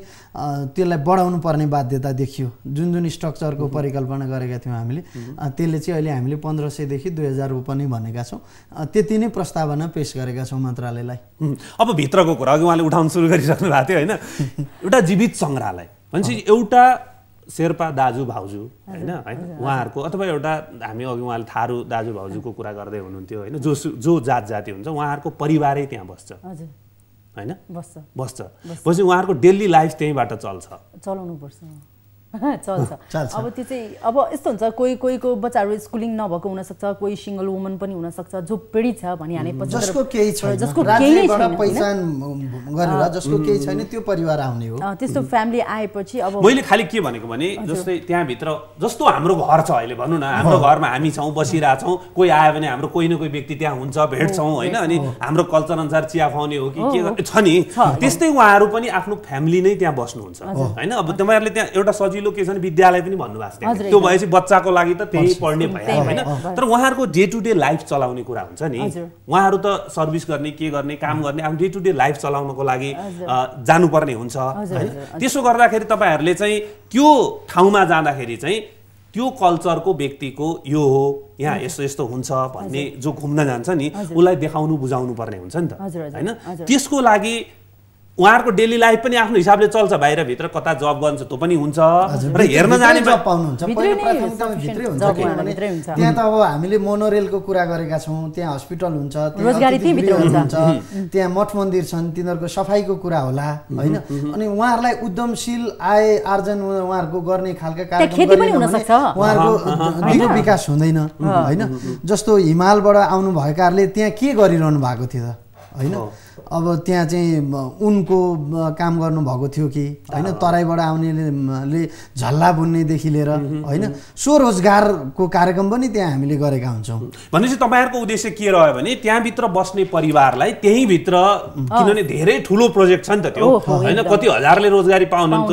D: त्यसलाई बढाउनु पर्ने बाध्यता देखियो जुन स्ट्रक्चरको परिकल्पना गरेका थियौं हामीले त्यसले चाहिँ अहिले हामीले 1500 देखि 2000 पनि भनेका छौं त्यति नै प्रस्तावना पेश गरेका छौं मन्त्रालयलाई
A: अब भित्रको कुरा अघि उहाँले उठाउन सुरु गरिसक्नु भएको थियो हैन एउटा जीवित संग्रहालय भनेपछि एउटा शेर्पा दाजु भाउजू हैन उहाँहरुको अथवा एउटा हामी अघि उहाँले थारू दाजु भाउजूको कुरा गर्दै हुनुहुन्थ्यो हैन जो जाति हुन्छ उहाँहरुको परिवारै त्यहाँ बस्छ
C: हजुर
A: हैन बस्छ पछि उहाँहरुको डेली लाइफ त्यहीबाट
C: चलाउनु पर्छ चल्छ अब त्यो चाहिँ अब यस्तो हुन्छ कोहीको बच्चाहरु स्कुलिङ नभएको हुन सक्छ कोही सिंगल वुमन पनि हुन सक्छ जो पीडित छ भनिहाले
D: जसको केही छैन जसको केही छैन पहिचान गरेर जसको केही छैन त्यो परिवार आउने हो
C: त्यस्तो फ्यामिली आएपछि अब
A: मैले खाली के भनेको भने जस्तै त्यहाँ भित्र जस्तो हाम्रो घर छ अहिले भन्नु न हाम्रो घरमा हामी छौं बसिरा छौं कोही आयो भने हाम्रो कोही न कोही व्यक्ति त्यहाँ हुन्छ भेट्छौं हैन अनि हाम्रो कल्चर अनुसार चिया खुवाउने हो कि के छ नि त्यस्तै उहाँहरु पनि आफ्नो फ्यामिली नै त्यहाँ बस्नुहुन्छ हैन अब तपाईहरुले त्यहाँ एउटा सजिलो के छ नि विद्यालय पनि भन्नुभएको छ त्यो भएपछि बच्चाको लागि त त्यही पढ्ने भयो हैन तर उहाँहरुको डे टु डे लाइफ चलाउने कुरा हुन्छ नि उहाँहरु त सर्भिस गर्ने के गर्ने काम गर्ने आफ्नो डे टु डे लाइफ चलाउनको लागि जानुपर्ने हुन्छ हैन त्यसो गर्दाखेरि तपाईहरुले चाहिँ त्यो ठाउँमा जाँदाखेरि चाहिँ त्यो कल्चरको व्यक्तिको यो हो यहाँ यस्तो यस्तो हुन्छ भन्ने जो घुम्न जान्छ नि उसलाई देखाउनु बुझाउनु पर्ने हुन्छ नि त हैन त्यसको लागि उहाँहरुको डेली लाइफ पनि आफ्नो हिसाबले चल्छ बाहिर भित्र कता जब गर्छ त्यो पनि हुन्छ र हेर्न जाने
D: जब पाउनुहुन्छ पहिलो प्राथमिकतामा भित्रै हुन्छ किनभने त्यहाँ त अब हामीले मोनोरेलको कुरा गरेका छौं त्यहाँ हस्पिटल हुन्छ
C: रोजगारी त्यही भित्र हुन्छ
D: त्यहाँ मठ मन्दिर छन् तिनीहरुको सफाईको कुरा होला हैन अनि उहाँहरुलाई उद्यमशील आय आर्जन उहाँहरुको गर्ने खालका कार्यक्रम
C: खेती पनि हुन सक्छ
D: उहाँहरुको दिगो विकास हुँदैन हैन जस्तो हिमालबाट आउनु भएकाहरुले त्यहाँ के गरिरहनु भएको थियो त हैन अब त्यहाँ चाहिँ उनको काम गर्नु भएको थियो कि हैन तराईबाट आउनेले झल्ला बुन्नेदेखि लिएर हैन स्वरोजगारको कार्यक्रम पनि त्यहाँ हामीले गरेका हुन्छौँ
A: भनेपछि तपाईहरुको उद्देश्य के रह्यो भने त्यहाँ भित्र बस्ने परिवारलाई त्यही भित्र किनभने धेरै ठुलो प्रोजेक्ट छ नि त त्यो हैन कति हजारले रोजगारी पाउनु त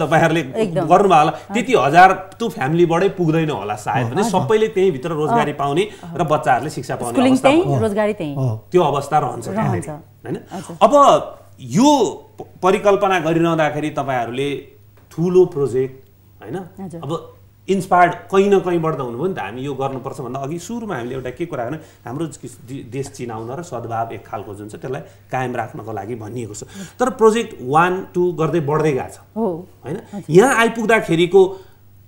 A: तपाईहरुले गर्नु भयो होला त्यति हजार त्यो फ्यामिलीबाटै पुग्दैन होला सायद भने सबैले त्यही भित्र रोजगारी पाउने र बच्चाहरुले शिक्षा पाउने अवस्था
C: रोजगारी त्यही
A: त्यो अवस्था रहन्छ हैन अब यो परिकल्पना गरिरहँदाखेरि तपाईहरुले ठुलो प्रोजेक्ट हैन अब इन्स्पायर्ड कहीं न कहीँबाट त हुनुभयो नि त हामी यो गर्नुपर्छ भन्दा अघि सुरुमा हामीले एउटा के कुरा गर्ने हाम्रो देश चिनाउन र सद्भाव एक खालको जुन छ त्यसलाई कायम राख्नको लागि भनिएको छ तर प्रोजेक्ट 1 2 गर्दै बढ्दै गएको छ हैन यहाँ आइपुग्दाखेरिको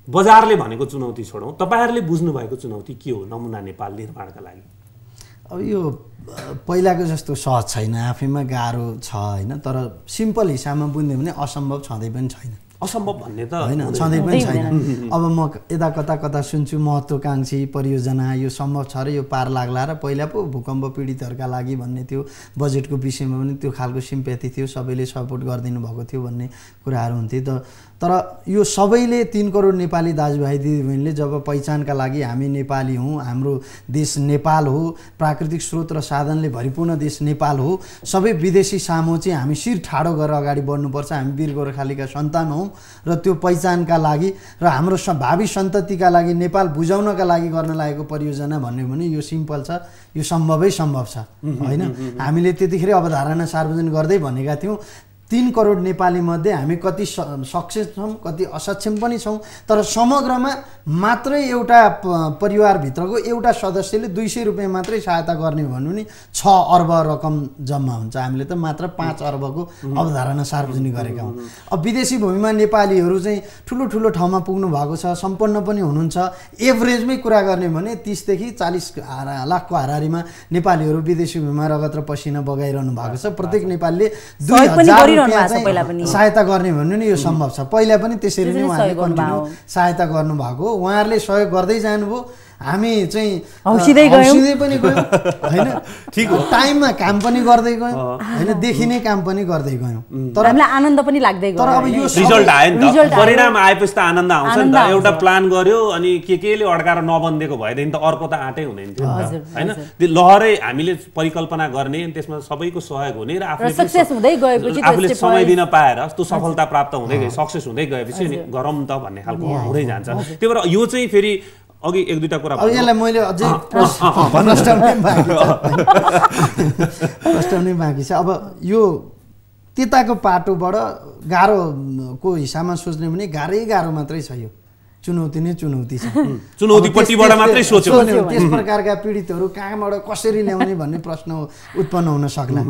A: बजारले भनेको चुनौती छोडौं तपाईहरुले बुझ्नु भएको चुनौती के हो नमुना नेपाल निर्माणका लागि
D: अब यो पहिलाको जस्तो सहज छैन आफैमा गाह्रो छ हैन तर सिम्पल हिसाबमा बुझ्ने भने असम्भव छँदै पनि छैन
A: असम्भव भन्ने त
D: हैन छँदै पनि छैन अब म यता कता सुन्छु महत्त्वकांक्षी परियोजना यो सम्भव छ र यो पार लाग्ला र पहिला पो भूकम्प पीडितहरुका लागि भन्ने थियो बजेटको विषयमा पनि त्यो खालको सिम्पैथी थियो सबैले सपोर्ट गर्दिनु भएको थियो भन्ने कुराहरु हुन्थे तर यो सबैले 3 करोड नेपाली दाजुभाइ दिदीबहिनीले जब पहिचानका लागि हामी नेपाली हौं हाम्रो देश नेपाल हो प्राकृतिक स्रोत र साधनले भरिपूर्ण देश नेपाल हो सबै विदेशी सामु चाहिँ हामी शिर ठाडो गरेर अगाडि बढ्नुपर्छ हामी वीर गोर्खालीका सन्तान हौं र त्यो पहिचानका लागि र हाम्रो भावी सन्ततिका लागि नेपाल बुझाउनका लागि गर्न लागेको परियोजना भन्ने भने यो सिम्पल छ यो सम्भवै सम्भव छ हैन हामीले त्यतिखेर अवधारणा सार्वजनिक गर्दै भनेका थियौं 3 करोड नेपाली मध्ये हामी कति सक्षम छौं कति असक्षम पनि छौं तर समग्रमा मात्रै एउटा परिवार भित्रको एउटा सदस्यले 200 रुपैयाँ मात्रै सहायता गर्ने भन्नु नि 6 अर्ब रकम जम्मा हुन्छ हामीले त मात्र 5 अर्बको अवधारणा सार्वजनिक गरेका हौं अब विदेशी भूमिमा नेपालीहरु चाहिँ ठुलो ठुलो ठाउँमा पुग्नु भएको छ सम्पन्न पनि हुनुहुन्छ एभरेजमै कुरा गर्ने भने 30 देखि 40 लाखको हाराहारीमा नेपालीहरु विदेशी भूमिमा रगत र पसिना बगाइरहनु भएको छ प्रत्येक नेपालीले 2000 सहायता गर्ने भन्नु नि यो सम्भव छ पहिला पनि त्यसरी नै उहाँले कन्टिन्यू सहायता गर्नु भएको उहाँहरुले सहयोग गर्दै जानुभयो हामी चाहिँ हौसिदै पनि गयौं हैन ठीक हो टाइममा काम पनि गर्दै गयौं हैन देखिने काम पनि गर्दै गयौं
C: तर हामीलाई आनन्द पनि लाग्दै गयो
A: तर अब यो रिजल्ट आयो नि त परिणाम आएपछि त आनन्द आउँछ नि त एउटा प्लान गर्यो अनि केले अड्काएर नबन्देको भएदेखि त अर्को त आँटै हुँदैन थियो हैन त्यो लहरै हामीले परिकल्पना गर्ने अनि त्यसमा सबैको सहयोग हुने र आफूले
C: सक्सेस हुँदै गएपछि
A: आफूले समय दिन पाएर त्यो सफलता प्राप्त हुँदै गए सक्सेस हुँदै गएपछि नि गरम त भन्ने खालको हुँदै जान्छ त्यही भएर यो चाहिँ फेरि अघि एक दुईटा कुरा
D: अब यसलाई मैले अझै प्रश्न बाँकी छ अब यो त्यताको पाटोबाट गाह्रोको हिसाबमा सोच्ने भने गाह्रो मात्रै छ यो चुनौती नै चुनौती छ
A: चुनौतीपट्टिबाट मात्रै सोच्यो
D: त्यस प्रकारका पीडितहरु कहाँबाट कसरी ल्याउने भन्ने प्रश्न उत्पन्न हुन सक्ला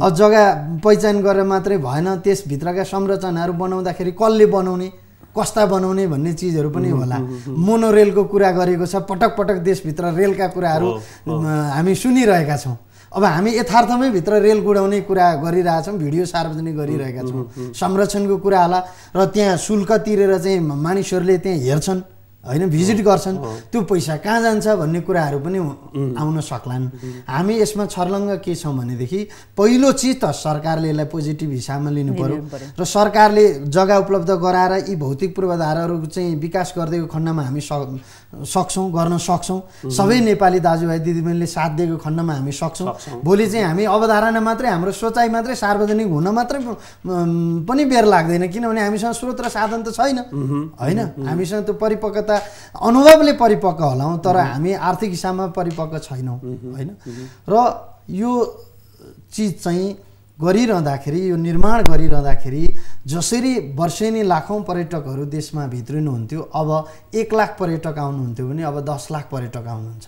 D: अब जग्गा पहिचान गरेर मात्रै भएन त्यस भित्रका संरचनाहरु बनाउँदाखेरि कसले बनाउने कस्ता बनाउने भन्ने चीजहरु पनि होला मोनोरेलको कुरा गरेको छ पटक पटक देशभित्र रेलका कुराहरु हामी सुनिरहेका छौं अब हामी यथार्थमै भित्र रेल गुडाउने कुरा गरिरहेका छौं भिडियो सार्वजनिक गरिरहेका छौं संरक्षणको कुरा होला र त्यहाँ शुल्क तिरेर चाहिँ मानिसहरुले त्यहाँ हेर्छन् हैन भिजिट गर्छन् त्यो पैसा कहाँ जान्छ भन्ने कुराहरु पनि आउन सक्लान् हामी यसमा छर्लङ्ग के छौं भनेदेखि पहिलो चीज त सरकारले यसलाई पोजिटिभ हिसाबमा लिनु पर्यो र सरकारले जग्गा उपलब्ध गराएर यी भौतिक पूर्वाधारहरु चाहिँ विकास गर्दैको खण्डमा हामी गर्न सक्छौं सबै नेपाली दाजुभाइ दिदीबहिनीले साथ दिएको खण्डमा हामी सक्छौं भोलि चाहिँ हामी अवधारणा मात्रै हाम्रो सोचाइ मात्रै सार्वजनिक हुन मात्रै पनि बेर लाग्दैन किनभने हामीसँग स्रोत र साधन त छैन हैन हामीसँग त्यो परिपक्वता अनुभवले परिपक्व होलाउ तर हामी आर्थिक हिसाबमा परिपक्व छैनौं हैन र यो चीज चाहिँ गरिरहँदाखेरि यो निर्माण गरिरहँदाखेरि जसरी वर्षेनी लाखौँ पर्यटकहरू देशमा भित्रिनुहुन्थ्यो, अब 1 लाख पर्यटक आउनुहुन्थ्यो भने अब 10 लाख पर्यटक आउनुहुन्छ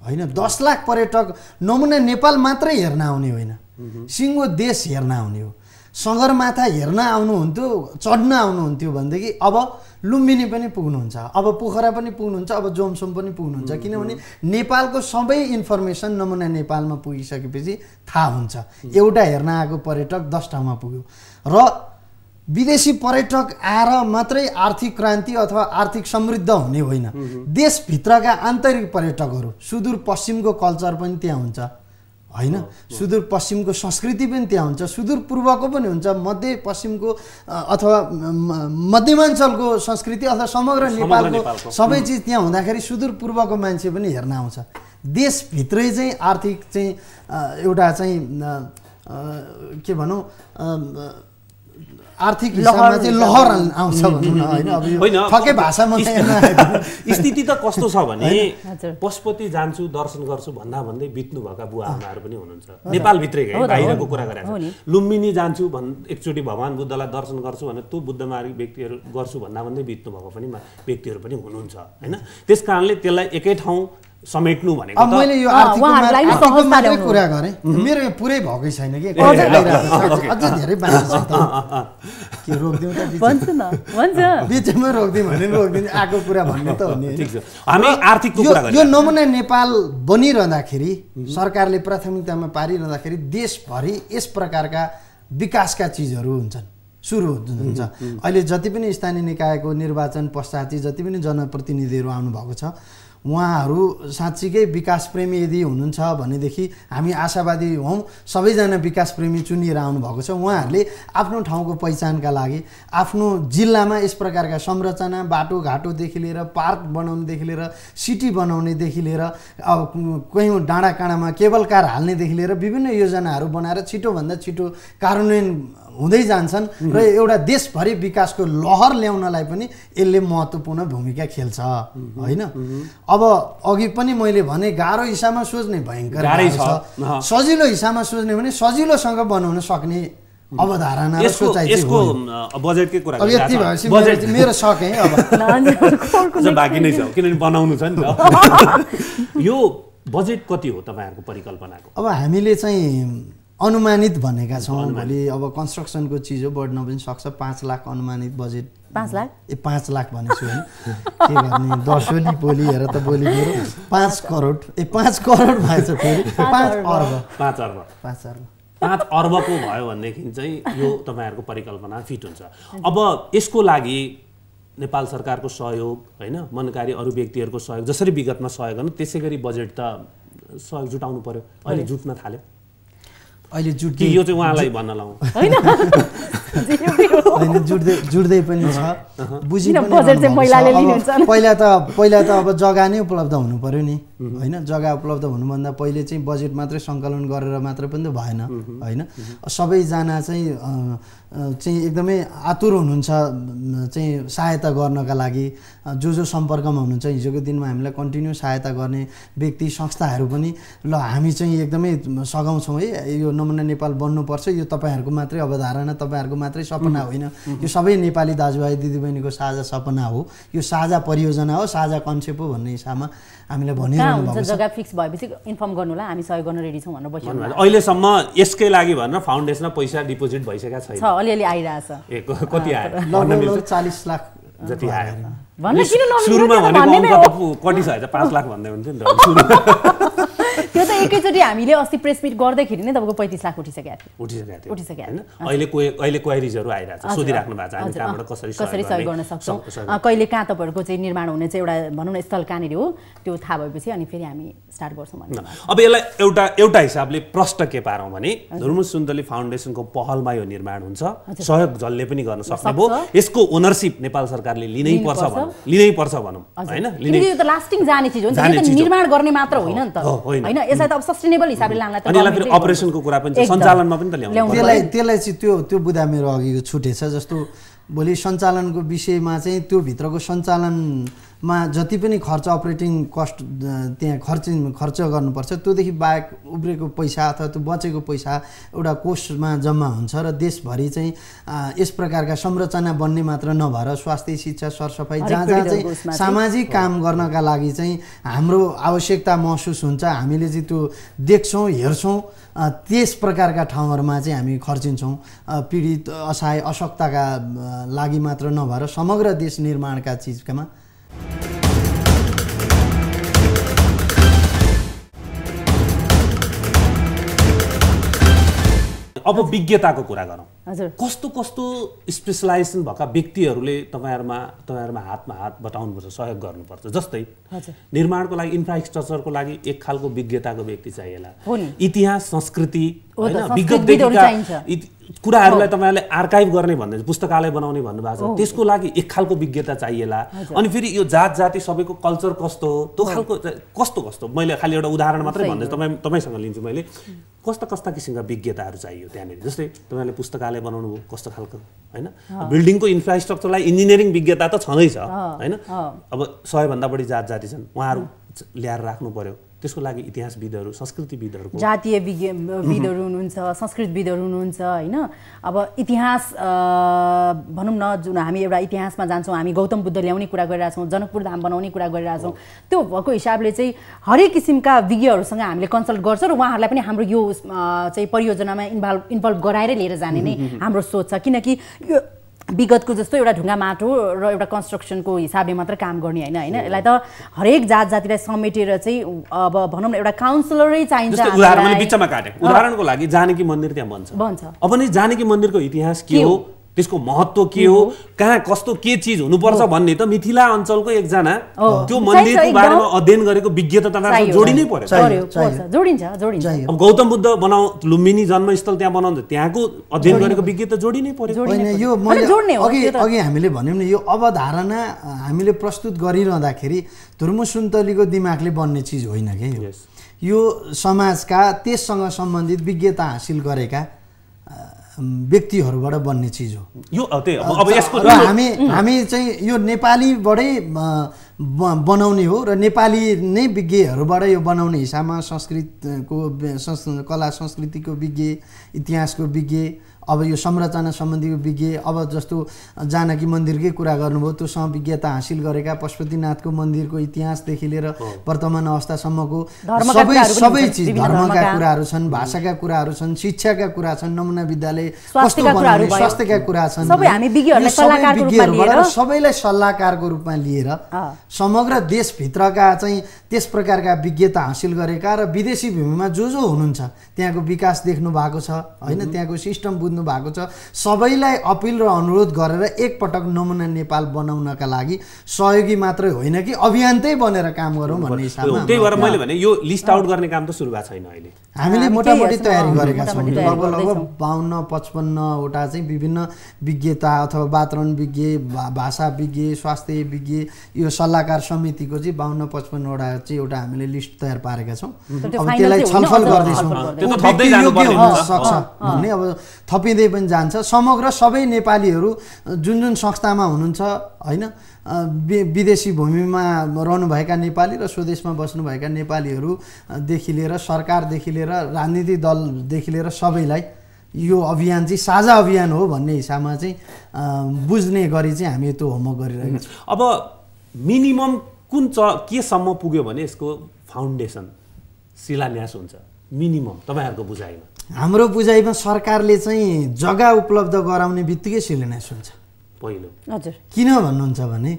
D: होइन। 10 लाख पर्यटक नमुना नेपाल मात्रै हेर्न आउने होइन, सिङ्गो देश हेर्न आउने हो। सगरमाथा हेर्न आउनुहुन्थ्यो, चढ्न आउनुहुन्थ्यो भनेदेखि अब लुम्बिनी पनि पुग्नुहुन्छ, अब पोखरा पनि पुग्नुहुन्छ, अब जोमसोम पनि पुग्नुहुन्छ, किनभने नेपालको सबै इन्फर्मेसन नमुना नेपालमा पुगिसकेपछि थाहा हुन्छ। एउटा हेर्न आएको पर्यटक 10 ठाउँमा पुग्यो र विदेशी पर्यटक आएर मात्रै आर्थिक क्रान्ति अथवा आर्थिक समृद्ध हुने होइन, देशभित्रका आन्तरिक पर्यटकहरू, सुदूरपश्चिमको कल्चर पनि त्यहाँ हुन्छ होइन, सुदूरपश्चिमको संस्कृति पनि त्यहाँ हुन्छ, सुदूरपूर्वको पनि हुन्छ, मध्यपश्चिमको अथवा मध्यमाञ्चलको संस्कृति अथवा समग्र नेपालको सबै चिज त्यहाँ हुँदाखेरि सुदूरपूर्वको मान्छे पनि हेर्न आउँछ। देशभित्रै चाहिँ आर्थिक चाहिँ एउटा चाहिँ के भनौँ आर्थिक हिसाबमा चाहिँ लहर आउँछ भनौँ न होइन। अब यो ठक्कै भाषामा
A: स्थिति त कस्तो छ भने पशुपति जान्छु दर्शन गर्छु भन्दा भन्दै बित्नु भएका बुवा आमाहरू पनि हुनुहुन्छ नेपालभित्रै, बाहिरको कुरा गरेको छ। लुम्बिनी जान्छु एकचोटि भगवान् बुद्धलाई दर्शन गर्छु भने त्यो बुद्धमार्गी व्यक्तिहरू गर्छु भन्दा भन्दै बित्नु भएको पनि व्यक्तिहरू पनि हुनुहुन्छ होइन। त्यस कारणले त्यसलाई एकै ठाउँ समेट्नु भनेको
D: अब मैले यो आर्थिकको मात्रै कुरा गरेँ, मेरो यो पुरै भएकै छैन कि अझ धेरै बाँकी छ त के रोक्दिउँ त बिचमा रोक्दिउँ भने रोक्दिउँ, आएको कुरा भन्ने त हो नि।
A: हामी आर्थिकको कुरा
D: यो नमुना नेपाल बनिरहँदाखेरि सरकारले प्राथमिकतामा पारिरहँदाखेरि देशभरि यस प्रकारका विकासका चिजहरू हुन्छन्, सुरु हुन्छ। अहिले जति पनि स्थानीय निकायको निर्वाचन पश्चात जति पनि जनप्रतिनिधिहरू आउनुभएको छ उहाँहरू साँच्चीकै विकास प्रेमी यदि हुनुहुन्छ भनेदेखि हामी आशावादी हौँ, सबैजना विकास प्रेमी चुनिएर आउनुभएको छ। उहाँहरूले आफ्नो ठाउँको पहिचानका लागि आफ्नो जिल्लामा यस प्रकारका संरचना, बाटोघाटोदेखि लिएर पार्क बनाउनेदेखि लिएर सिटी बनाउनेदेखि लिएर अब कहीँ डाँडा काँडामा केबल कार हाल्नेदेखि लिएर विभिन्न योजनाहरू बनाएर छिटोभन्दा छिटो कार्यान्वयन हुँदै जान्छन् र एउटा देशभरि विकासको लहर ल्याउनलाई पनि यसले महत्त्वपूर्ण भूमिका खेल्छ होइन। अब अघि पनि मैले भने गाह्रो हिसाबमा सोच्ने भयङ्कर छ, सजिलो हिसाबमा सोच्ने भने सजिलोसँग बनाउन सक्ने अवधारणा र सोचाइ
A: यसको बजेटकै कुरा
D: अब यति भएपछि मेरो सक है अब
A: बाँकी नै छ किनभने बनाउनु छ नि त। यो बजेट कति हो तपाईँहरूको परिकल्पनाको?
D: अब हामीले चाहिँ अनुमानित भनेका छौँ, भोलि अब कन्स्ट्रक्सनको चिज हो बढ्न पनि सक्छ। 5 लाख अनुमानित बजेट।
C: 5 लाख
D: 5 लाख भनेको छु होइन, के गर्ने दसोली बोली हेर त बोली मेरो 5 करोड 5 करोड भएछ फेरि 5 अर्ब
A: 5 अर्ब 5 अर्बको भयो भनेदेखि चाहिँ यो तपाईँहरूको परिकल्पना फिट हुन्छ। अब यसको लागि नेपाल सरकारको सहयोग होइन, मनकारी अरू व्यक्तिहरूको सहयोग जसरी विगतमा सहयोग गर्नु त्यसै गरी बजेट त सहयोग जुटाउनु पर्यो। अहिले जुट्न थाल्यो,
D: अहिले जुट्दै
A: यो चाहिँ उहाँलाई भन्न लाउँ
C: होइन
D: जुट्दै पनि छ, बुझि पनि पहिला त अब जग्गा नै उपलब्ध हुनु पर्यो नि होइन। जग्गा उपलब्ध हुनुभन्दा पहिले चाहिँ बजेट मात्रै सङ्कलन गरेर मात्र पनि त भएन होइन। सबैजना चाहिँ एकदमै आतुर हुनुहुन्छ चाहिँ सहायता गर्नका लागि, जो सम्पर्कमा हुनुहुन्छ। हिजोको दिनमा हामीलाई कन्टिन्यू सहायता गर्ने व्यक्ति संस्थाहरू पनि ल हामी चाहिँ एकदमै सघाउँछौँ है, यो नमुना नेपाल बन्नुपर्छ, यो तपाईँहरूको मात्रै अवधारणा, तपाईँहरूको मात्रै सपना होइन, यो सबै नेपाली दाजुभाइ दिदीबहिनीको साझा सपना हो, यो साझा परियोजना हो, साझा कन्सेप्ट हो भन्ने हिसाबमा हामीले भनिरहनु भएको छ।
C: जग्गा फिक्स भएपछि इन्फर्म गर्नु होला, हामी सहयोग गर्न रेडी छौँ भनेर बसिरहनु।
A: अहिलेसम्म यसकै लागि भनेर फाउन्डेसनमा पैसा डिपोजिट भइसकेको छैन,
C: अलिअलि आइरहेछ।
A: कति आयो?
D: लगभग 40 लाख
A: जति आयो।
C: सुरुमा
A: भनेको कति छ 5 लाख भन्दै हुन्थ्यो नि त।
C: त्यो त एकैचोटि हामीले अस्ति प्रेस मिट गर्दाखेरि नै तपाईँको 35 लाख उठिसकेको थियो
A: होइन। अहिले क्वेरिजहरू आइरहेछ, सोधिराख्नु भएको छ हामी कहाँबाट कसरी
C: सहयोग गर्न सक्छौँ, कहिले कहाँ तपाईँहरूको चाहिँ निर्माण हुने चाहिँ एउटा भनौँ न स्थल कहाँनिर हो त्यो थाहा भएपछि अनि फेरि हामी स्टार्ट गर्छौँ भन्ने।
A: अब यसलाई एउटा हिसाबले प्रश्न के पारौँ भने धर्म सुन्दली फाउन्डेसनको पहलमा यो निर्माण हुन्छ, सहयोग जसले पनि गर्न सक्ने भयो, यसको ओनरसिप नेपाल सरकारले लिनै पर्छ भनौँ होइन।
C: यो त लास्टिङ जाने चिज हो नि त, निर्माण गर्ने मात्र होइन नि त होइन। यसलाई त अब सस्टेनेबल हिसाबले लानलाई त
A: अनि अपरेसनको कुरा पनि छ, सञ्चालनमा पनि त ल्याउनु।
D: त्यसलाई चाहिँ त्यो बुदा मेरो अघिको छुटेछ। जस्तो भोलि सञ्चालनको विषयमा चाहिँ त्यो भित्रको सञ्चालन मा जति पनि खर्च अपरेटिङ कस्ट त्यहाँ खर्च गर्नुपर्छ त्योदेखि बाहेक उब्रेको पैसा अथवा त्यो बचेको पैसा एउटा कोषमा जम्मा हुन्छ र देशभरि चाहिँ यस प्रकारका संरचना बन्ने मात्र नभएर स्वास्थ्य शिक्षा सरसफाइ जहाँ जहाँ चाहिँ सामाजिक काम गर्नका लागि चाहिँ हाम्रो आवश्यकता महसुस हुन्छ हामीले चाहिँ त्यो देख्छौँ हेर्छौँ त्यस प्रकारका ठाउँहरूमा चाहिँ हामी खर्चिन्छौँ पीडित असहाय अशक्तका लागि मात्र नभएर समग्र देश निर्माणका चिजकामा
A: अब विज्ञताको कुरा गरौँ
C: हजुर
A: कस्तो कस्तो स्पेशलाइजेसन भएका व्यक्तिहरूले तपाईहरुमा हातमा हात बटाउनुपर्छ सहयोग गर्नुपर्छ जस्तै निर्माणको लागि इन्फ्रास्ट्रक्चरको लागि एक खालको विज्ञताको व्यक्ति चाहिएला इतिहास संस्कृति हैन विगतदेखिका कुराहरूलाई तपाईहरुले आर्काइभ गर्ने भन्दै पुस्तकालय बनाउने भन्नुभएको छ त्यसको लागि एक खालको विज्ञता चाहिएला अनि फेरि यो जात जाति सबैको कल्चर कस्तो हो त्यो खालको कस्तो मैले खाली एउटा उदाहरण मात्रै भन्दै तपाईसँग लिन्छु मैले कस्ता किसिमका विज्ञताहरू चाहियो त्यहाँनिर जस्तै तपाईहरुले पुस्तकालय बनाउनु भयो कस्तो खालको हैन बिल्डिङको इन्फ्रास्ट्रक्चरलाई इन्जिनियरिङ विज्ञता त छँदैछ हैन अब 100 भन्दा बढी जात जाति छन् उहाँहरू ल्याएर राख्नु पर्यो त्यसको लागि इतिहासविदहरू संस्कृतिविदहरूको
C: जातीय विद्हरू हुनुहुन्छ संस्कृतविदहरू हुनुहुन्छ हैन अब इतिहास भनौं न जुन हामी एउटा इतिहासमा जान्छौं हामी गौतम बुद्ध ल्याउने कुरा गरिरहेका छौं जनकपुर धाम बनाउने कुरा गरिरहेका छौं त्यो भएको हिसाबले चाहिँ हरेक किसिमका विज्ञहरूसँग हामीले कन्सल्ट गर्छ र उहाँहरूलाई पनि हाम्रो यो चाहिँ परियोजनामा इन्भल्भ गराएर लिएर जाने नै हाम्रो सोच छ किनकि विगतको जस्तो एउटा ढुङ्गा माटो र एउटा कन्स्ट्रक्सनको हिसाबले मात्र काम गर्ने हैन यसलाई त हरेक जात जातिलाई समेटेर चाहिँ अब भनौं न एउटा काउन्सिलरै चाहिन्छ
A: उदाहरण बिचमा काटे उदाहरणको लागि जानकी मन्दिर त्यहाँ बन्छ अब नि जानकी मन्दिरको इतिहास के हो त्यसको महत्व के हो कहाँ कस्तो के चीज हुनुपर्छ भन्ने त मिथिला अञ्चलको एकजना त्यो मन्दिरको बारेमा अध्ययन गरेको विज्ञता तपाईहरुसँग जोडिनै पर्यो
C: जोडिन्छ
A: अब गौतम बुद्ध बनाउ लुम्बिनी जन्मस्थल त्यहाँ बनाउँदा त्यहाँको अध्ययन गरेको विज्ञता जोडिनै पर्यो
D: हैन यो मैले अघि हामीले भन्यौं नि यो अवधारणा हामीले प्रस्तुत गरिरहँदाखेरि धर्मसुन्तलीको दिमागले बन्ने चीज होइन के यो समाजका त्यससँग सम्बन्धित विज्ञता हासिल गरेका व्यक्तिहरूबाट बन्ने चीज हो
A: यो अब यसको
D: हामी चाहिँ यो नेपालीबाटै बनाउने हो र नेपाली नै विज्ञहरूबाट यो बनाउने हिसाबमा संस्कृतको कला संस्कृतिको विज्ञ इतिहासको विज्ञ अब यो संरचना सम्बन्धीको विज्ञ अब जस्तो जानकी मन्दिरकै कुरा गर्नुभयो त्यो विज्ञता हासिल गरेका पशुपतिनाथको मन्दिरको इतिहासदेखि लिएर वर्तमान अवस्थासम्मको सबै चीज धर्मका कुराहरू छन् भाषाका कुराहरू छन् शिक्षाका कुरा छन् नमुना विद्यालय कस्तो बनाउने स्वास्थ्यका कुरा छन् सबैलाई सल्लाहकारको रूपमा लिएर समग्र देशभित्रका चाहिँ त्यस प्रकारका विज्ञता हासिल गरेका र विदेशी भूमिमा जो हुनुहुन्छ त्यहाँको विकास देख्नु भएको छ हैन त्यहाँको सिस्टम बुझ्नु भएको छ सबैलाई अपिल र अनुरोध गरेर एकपटक नमुना नेपाल बनाउनका लागि सहयोगी मात्रै होइन कि अभियान्तै बनेर काम गरौँ भन्ने हिसाबमा
A: त्यही भएर मैले भने यो लिस्ट आउट गर्ने काम त सुरु भएको छैन अहिले
D: हामीले मोटामोटी तयारी गरेका छौँ लगभग 52-55 वटा चाहिँ विभिन्न विज्ञता अथवा वातावरण विज्ञ भाषा विज्ञ स्वास्थ्य विज्ञ यो सल्लाहकार समितिको चाहिँ 52-55 वटा चाहिँ एउटा हामीले लिस्ट तयार पारेका छौँ अब त्यसलाई छलफल गर्दैछौँ भन्ने अब थपिँदै पनि जान्छ समग्र सबै नेपालीहरू जुन संस्थामा हुनुहुन्छ हैन विदेशी भूमिमा रहनुभएका नेपाली र स्वदेशमा बस्नुभएका नेपालीहरूदेखि लिएर सरकारदेखि लिएर राजनीतिक दलदेखि लिएर सबैलाई यो अभियान चाहिँ साझा अभियान हो भन्ने हिसाबमा चाहिँ बुझ्ने गरी चाहिँ हामी त्यो होमवर्क गरिरहेका छौँ
A: अब मिनिमम कुन केसम्म पुग्यो भने यसको फाउन्डेसन शिलान्यास हुन्छ मिनिमम तपाईहरुको बुझाइमा
D: हाम्रो बुझाइमा सरकारले चाहिँ जग्गा उपलब्ध गराउने बित्तिकै शिलान्यास हुन्छ
A: पहिलो
C: हजुर
D: किन भन्नुहुन्छ भने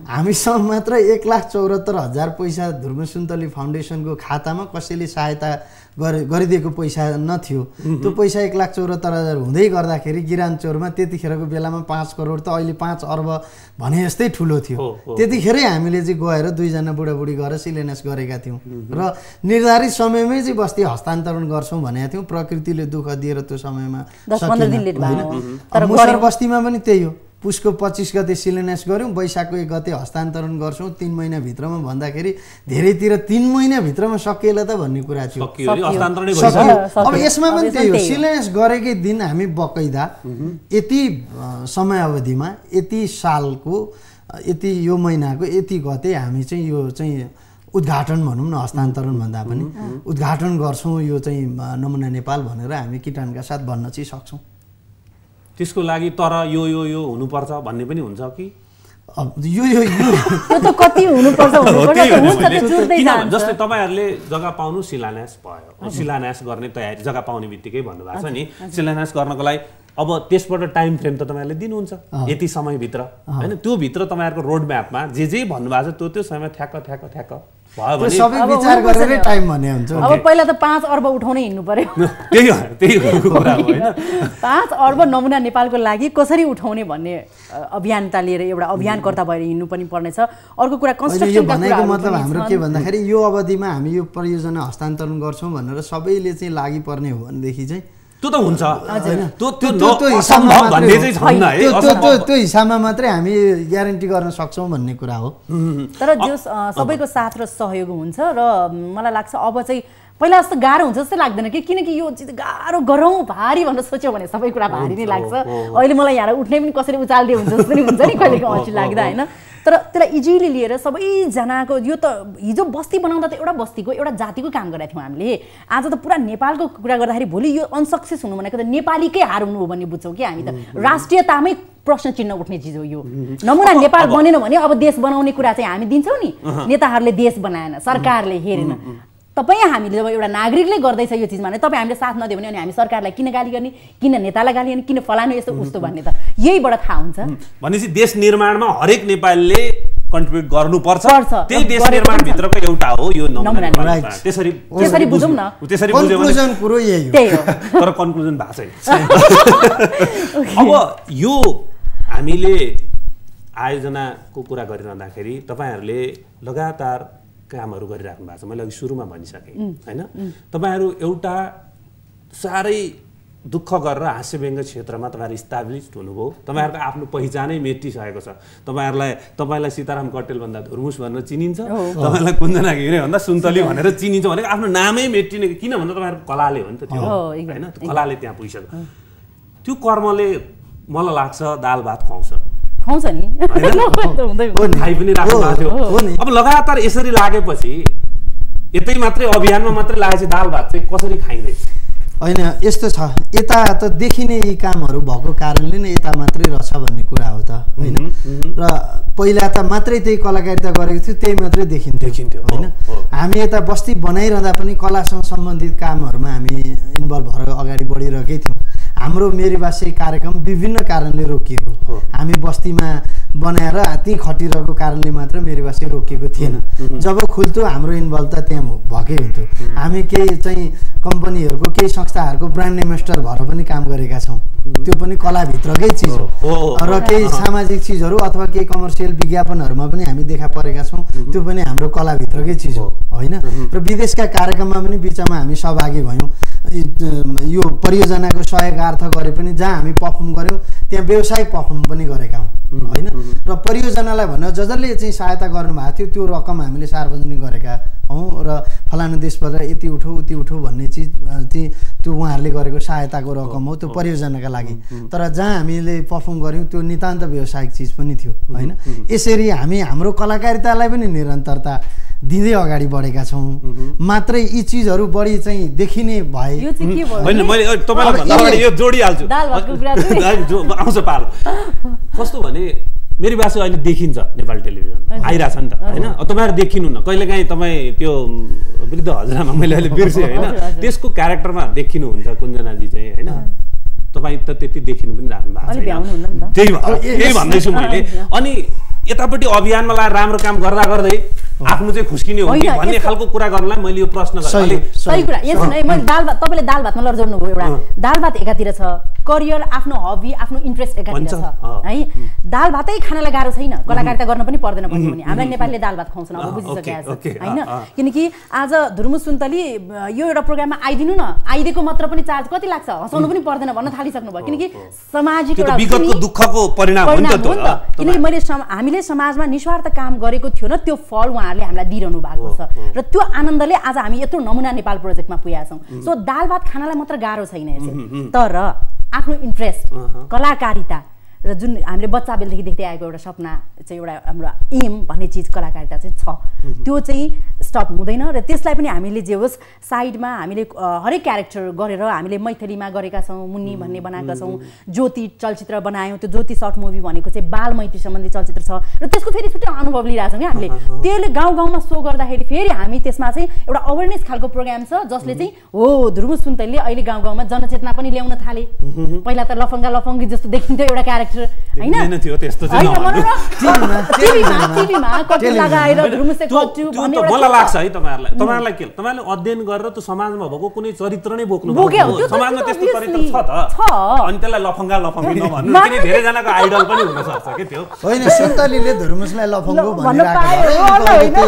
D: हामीसँग मात्र 1,74,000 पैसा धर्मसुन्तली फाउन्डेसनको खातामा कसैले सहायता गरिदिएको पैसा नथियो त्यो पैसा 1,74,000 हुँदै गर्दाखेरि गिरानचौरमा त्यतिखेरको बेलामा 5 करोड त अहिले 5 अर्ब भने जस्तै ठुलो थियो त्यतिखेरै हामीले चाहिँ गएर 2 जना बुढाबुढी गएर शिलान्यास गरेका थियौं र निर्धारित समयमै चाहिँ बस्ती हस्तान्तरण गर्छौं भनेका थियौं प्रकृतिले दुःख दिएर त्यो समयमा
C: 10-15 दिन लेट भयो
D: तर मुसर बस्तीमा पनि त्यही हो पुसको 25 गते शिलान्यास गर्यौं वैशाखको 1 गते हस्तान्तरण गर्छौं 3 महिना भित्रमा भन्दाखेरि धेरैतिर 3 महिना भित्रमा सकिएला त भन्ने कुरा थियो अब यसमा पनि त्यही हो शिलान्यास गरेकै दिन हामी बकैदा यति समयावधिमा यति सालको यति यो महिनाको यति गते हामी चाहिँ यो चाहिँ उद्घाटन भनौँ न हस्तान्तरण भन्दा पनि उद्घाटन गर्छौँ यो चाहिँ नमुना नेपाल भनेर हामी किटानका साथ भन्न चाहिँ सक्छौँ।
A: त्यसको लागि तर यो हुनुपर्छ भन्ने पनि हुन्छ कि
D: यो
C: त्यो त कति हुनुपर्छ
A: जस्तै तपाईँहरूले जग्गा पाउनु शिलान्यास भयो, शिलान्यास गर्ने तयारी जग्गा पाउने बित्तिकै भन्नुभएको छ नि, शिलान्यास गर्नको लागि अब त्यसबाट टाइम फ्रेम त तपाईँहरूले दिनुहुन्छ यति समयभित्र होइन, त्यो भित्र तपाईँहरूको रोड म्यापमा जे भन्नुभएको छ त्यो समयमा ठ्याक्क भयो भने
D: सबै विचार गरेर टाइम भन्ने हुन्छ।
C: अब पहिला त 5 अर्ब उठाउनै हिँड्नु पर्यो।
A: त्यही कुरा हो होइन,
C: 5 अर्ब नमुना नेपालको लागि कसरी उठाउने भन्ने अभियानता लिएर एउटा अभियानकर्ता भएर हिँड्नु पनि पर्नेछ। अर्को कुरा कन्स्ट्रक्सनका
D: भनेको मतलब हाम्रो के भन्दाखेरि यो अवधिमा हामी यो परियोजना हस्तान्तरण गर्छौँ भनेर सबैले चाहिँ लागि पर्ने हो भनेदेखि चाहिँ
A: त्यो त हुन्छ
D: त्यो हिसाबमा मात्रै हामी ग्यारेन्टी गर्न सक्छौँ भन्ने कुरा हो।
C: तर जो सबैको साथ र सहयोग हुन्छ र मलाई लाग्छ अब चाहिँ पहिला जस्तो गाह्रो हुन्छ जस्तो लाग्दैन कि, किनकि यो चिज गाह्रो गरौँ भारी भनेर सोच्यो भने सबै कुरा भारी नै लाग्छ। अहिले मलाई यहाँ उठ्ने पनि कसरी उचालिदियो हुन्छ जस्तो पनि हुन्छ नि कहिलेको अल्छी लाग्दा होइन। तर त्यसलाई इजिली लिएर सबैजनाको यो त हिजो बस्ती बनाउँदा त एउटा बस्तीको एउटा जातिको काम गरेका थियौँ हामीले, आज त पुरा नेपालको कुरा गर्दाखेरि भोलि यो अनसक्सेस हुनु भनेको त नेपालीकै हार हुनु हो भन्ने बुझ्छौँ कि हामी त। राष्ट्रियतामै प्रश्न चिन्ह उठ्ने चिज हो यो। नमुना नेपाल बनेन भने अब देश बनाउने कुरा चाहिँ हामी दिन्छौँ नि, नेताहरूले देश बनाएन, सरकारले हेरेन। तपाईँ हामीले जब एउटा नागरिकले गर्दैछ यो चिजमा भने तपाईँ हामीले साथ नदियो भने अनि हामी सरकारलाई किन गाली गर्ने, किन नेतालाई गाली गर्ने, किन फलानु यस्तो उस्तो भन्ने त यहीबाट थाहा हुन्छ।
A: भनेपछि देश निर्माणमा हरेक नेपालीले कन्ट्रिब्युट गर्नुपर्छ, त्यही देश निर्माणभित्रको एउटा हो यो नमुना नेपाल। त्यसरी
C: बुझौँ न,
A: त्यसरी बुझ्यो भने
D: कुरो यही हो,
C: त्यही हो।
A: तर कन्क्लुजन भएको छैन। अब यो हामीले आयोजनाको कुरा गरिरहँदाखेरि तपाईँहरूले लगातार कामहरू गरिराख्नु भएको छ, मैले अघि सुरुमा भनिसकेँ होइन। तपाईँहरू एउटा साह्रै दुःख गरेर हास्यव्यङ्ग्य क्षेत्रमा तपाईँहरू इस्टाब्लिस्ड हुनुभयो, तपाईँहरूको आफ्नो पहिचानै मेटिसकेको छ। तपाईँलाई सीताराम कटेल भन्दा धुर्मुस भनेर चिनिन्छ, तपाईँलाई कुञ्जना घिमिरे भन्दा सुन्तली भनेर चिनिन्छ भनेको आफ्नो नामै मेटिने, किन भन्दा तपाईँहरूको कलाले हो नि त त्यो होइन, कलाले त्यहाँ पुगिसक्यो। त्यो कर्मले मलाई लाग्छ दाल भात खुवाउँछ
C: नि,
A: खाइ पनि राख्नु भएको थियो। अब लगातार यसरी लागेपछि यतै मात्रै अभियानमा मात्रै लागेपछि दाल भात चाहिँ कसरी खाइँदैछ?
D: होइन यस्तो छ, यता त देखिने यी कामहरू भएको कारणले नै यता मात्रै रहेछ भन्ने कुरा हो त होइन। र पहिला त मात्रै त्यही कलाकारिता गरेको थियो, त्यही मात्रै देखिन्थ्यो होइन। हामी यता बस्ती बनाइरहँदा पनि कलासँग सम्बन्धित कामहरूमा हामी इन्भल्भ भएर अगाडि बढिरहेकै थियौँ। हाम्रो मेरीबासी कार्यक्रम विभिन्न कारणले रोकिएको, हामी बस्तीमा बनाएर त्यहीँ खटिरहेको कारणले मात्र मेरीबासी रोकिएको थिएन। जब खुल्थ्यो हाम्रो इन्भल्भ त त्यहाँ भएकै हुन्थ्यो। हामी केही चाहिँ कम्पनीहरूको केही संस्थाहरूको ब्रान्ड एम्बेसडर भएर पनि काम गरेका छौँ, त्यो पनि कलाभित्रकै चिज हो। र केही सामाजिक चिजहरू अथवा केही कमर्सियल विज्ञापनहरूमा पनि हामी देखा परेका छौँ, त्यो पनि हाम्रो कलाभित्रकै चिज हो होइन। र विदेशका कार्यक्रममा पनि बिचमा हामी सहभागी भयौँ। यो परियोजनाको सहयोगार्थ गरे पनि जहाँ हामी पर्फर्म गऱ्यौँ त्यहाँ व्यावसायिक पर्फर्म पनि गरेका हौँ होइन। र परियोजनालाई भनेर जसले चाहिँ सहायता गर्नुभएको थियो त्यो रकम हामीले सार्वजनिक गरेका हौँ र फलानु देशबाट यति उठो उति उठो भन्ने चिज चाहिँ त्यो उहाँहरूले गरेको सहायताको रकम हो, त्यो परियोजनाका लागि। तर जहाँ हामीले पर्फर्म गऱ्यौँ त्यो नितान्त व्यावसायिक चिज पनि थियो होइन। यसरी हामी हाम्रो कलाकारितालाई पनि निरन्तरता दिँदै अगाडि बढेका छौँ। मात्रै यी चिजहरू बढी चाहिँ देखिने भए
A: होइन, मैले तपाईँलाई भन्दा अगाडि यो जोडिहाल्छु, आउँछ पालो। कस्तो भने मेरीबासी अहिले देखिन्छ नेपाली टेलिभिजन आइरहेछ नि त होइन। तपाईँहरू देखिनु न, कहिलेकाहीँ तपाईँ त्यो वृद्ध हजुरआमा मैले अहिले बिर्सेँ होइन, त्यसको क्यारेक्टरमा देखिनुहुन्छ कुञ्जनाजी चाहिँ होइन। तपाईँ त त्यति देखिनु पनि राख्नु भएको छैन, त्यही भन्दैछु मैले। अनि यतापट्टि अभियानमा लगाएर राम्रो काम गर्दा गर्दै आफ्नो चाहिँ खुस्किने हो कि भन्ने खालको कुरा गर्नलाई मैले यो प्रश्न गरेँ।
C: सही कुरा यस है। मैले तपाईँले दाल भातमा लड्जोड्नु भयो, एउटा दाल भात एकातिर छ, करियर आफ्नो हबी आफ्नो इन्ट्रेस्ट एकातिर छ है। दाल भातै खानलाई गाह्रो छैन, कलाकारिता गर्न पनि पर्दैन भन्यो भने हामीलाई नेपालीले दाल भात खुवाउँछन् अब बुझिसकेको छ होइन। किनकि आज धुर्मुस सुन्तली यो एउटा प्रोग्राममा आइदिनु न, आइदिएको मात्र पनि चार्ज कति लाग्छ, हँसाउनु पनि पर्दैन भन्न थालिसक्नु भयो। किनकि सामाजिक एउटा
A: विगतको दुःखको परिणाम हो नि त।
C: किनकि हामीले समाजमा निस्वार्थ काम गरेको थियो न, त्यो फल उहाँहरूले हामीलाई दिइरहनु भएको छ र त्यो आनन्दले आज हामी यत्रो नमुना नेपाल प्रोजेक्टमा पुगेका छौँ। सो दाल भात खानालाई मात्र गाह्रो छैन यसो, तर आफ्नो इन्ट्रेस्ट कलाकारिता र जुन हामीले बच्चा बेलदेखि देख्दै आएको एउटा सपना चाहिँ एउटा हाम्रो एम भन्ने चिज कलाकारिता चाहिँ छ त्यो चाहिँ स्टप हुँदैन र त्यसलाई पनि हामीले जे होस् साइडमा हामीले हरेक क्यारेक्टर गरेर हामीले मैथिलीमा गरेका छौँ मुन्नी भन्ने बनाएका छौँ ज्योति चलचित्र बनायौँ त्यो ज्योति सर्ट मुभी भनेको चाहिँ बाल मैत्री सम्बन्धी चलचित्र छ र त्यसको फेरि छुट्टै अनुभव लिइरहेछौँ क्या हामीले त्यसले गाउँ गाउँमा सो गर्दाखेरि फेरि हामी त्यसमा चाहिँ एउटा अवेरनेस खालको प्रोग्राम छ जसले चाहिँ हो ध्रुव सुन्तलीले अहिले गाउँ गाउँमा जनचेतना पनि ल्याउन थाले पहिला त लफङ्गा लफङ्गी जस्तो देखिन्थ्यो एउटा क्यारेक्टर होइन टिभीमा कट्टु लगाएर ध्रुमुसे कट्टु भन्ने
A: मलाई लाग्छ है तपाईहरुलाई के तपाईहरुले अध्ययन गरेर त्यो समाजमा भएको कुनै चरित्र नै बोक्नु समाजमा त्यस्तो चरित्र छ त अनि त्यसलाई लफङ्गा लफङ्गी नभन्नु किन धेरै जनाको आइडल पनि हुन सक्छ के त्यो
D: होइन सुन्तलीले धुर्मुसलाई लफङ्गो भनिरहेको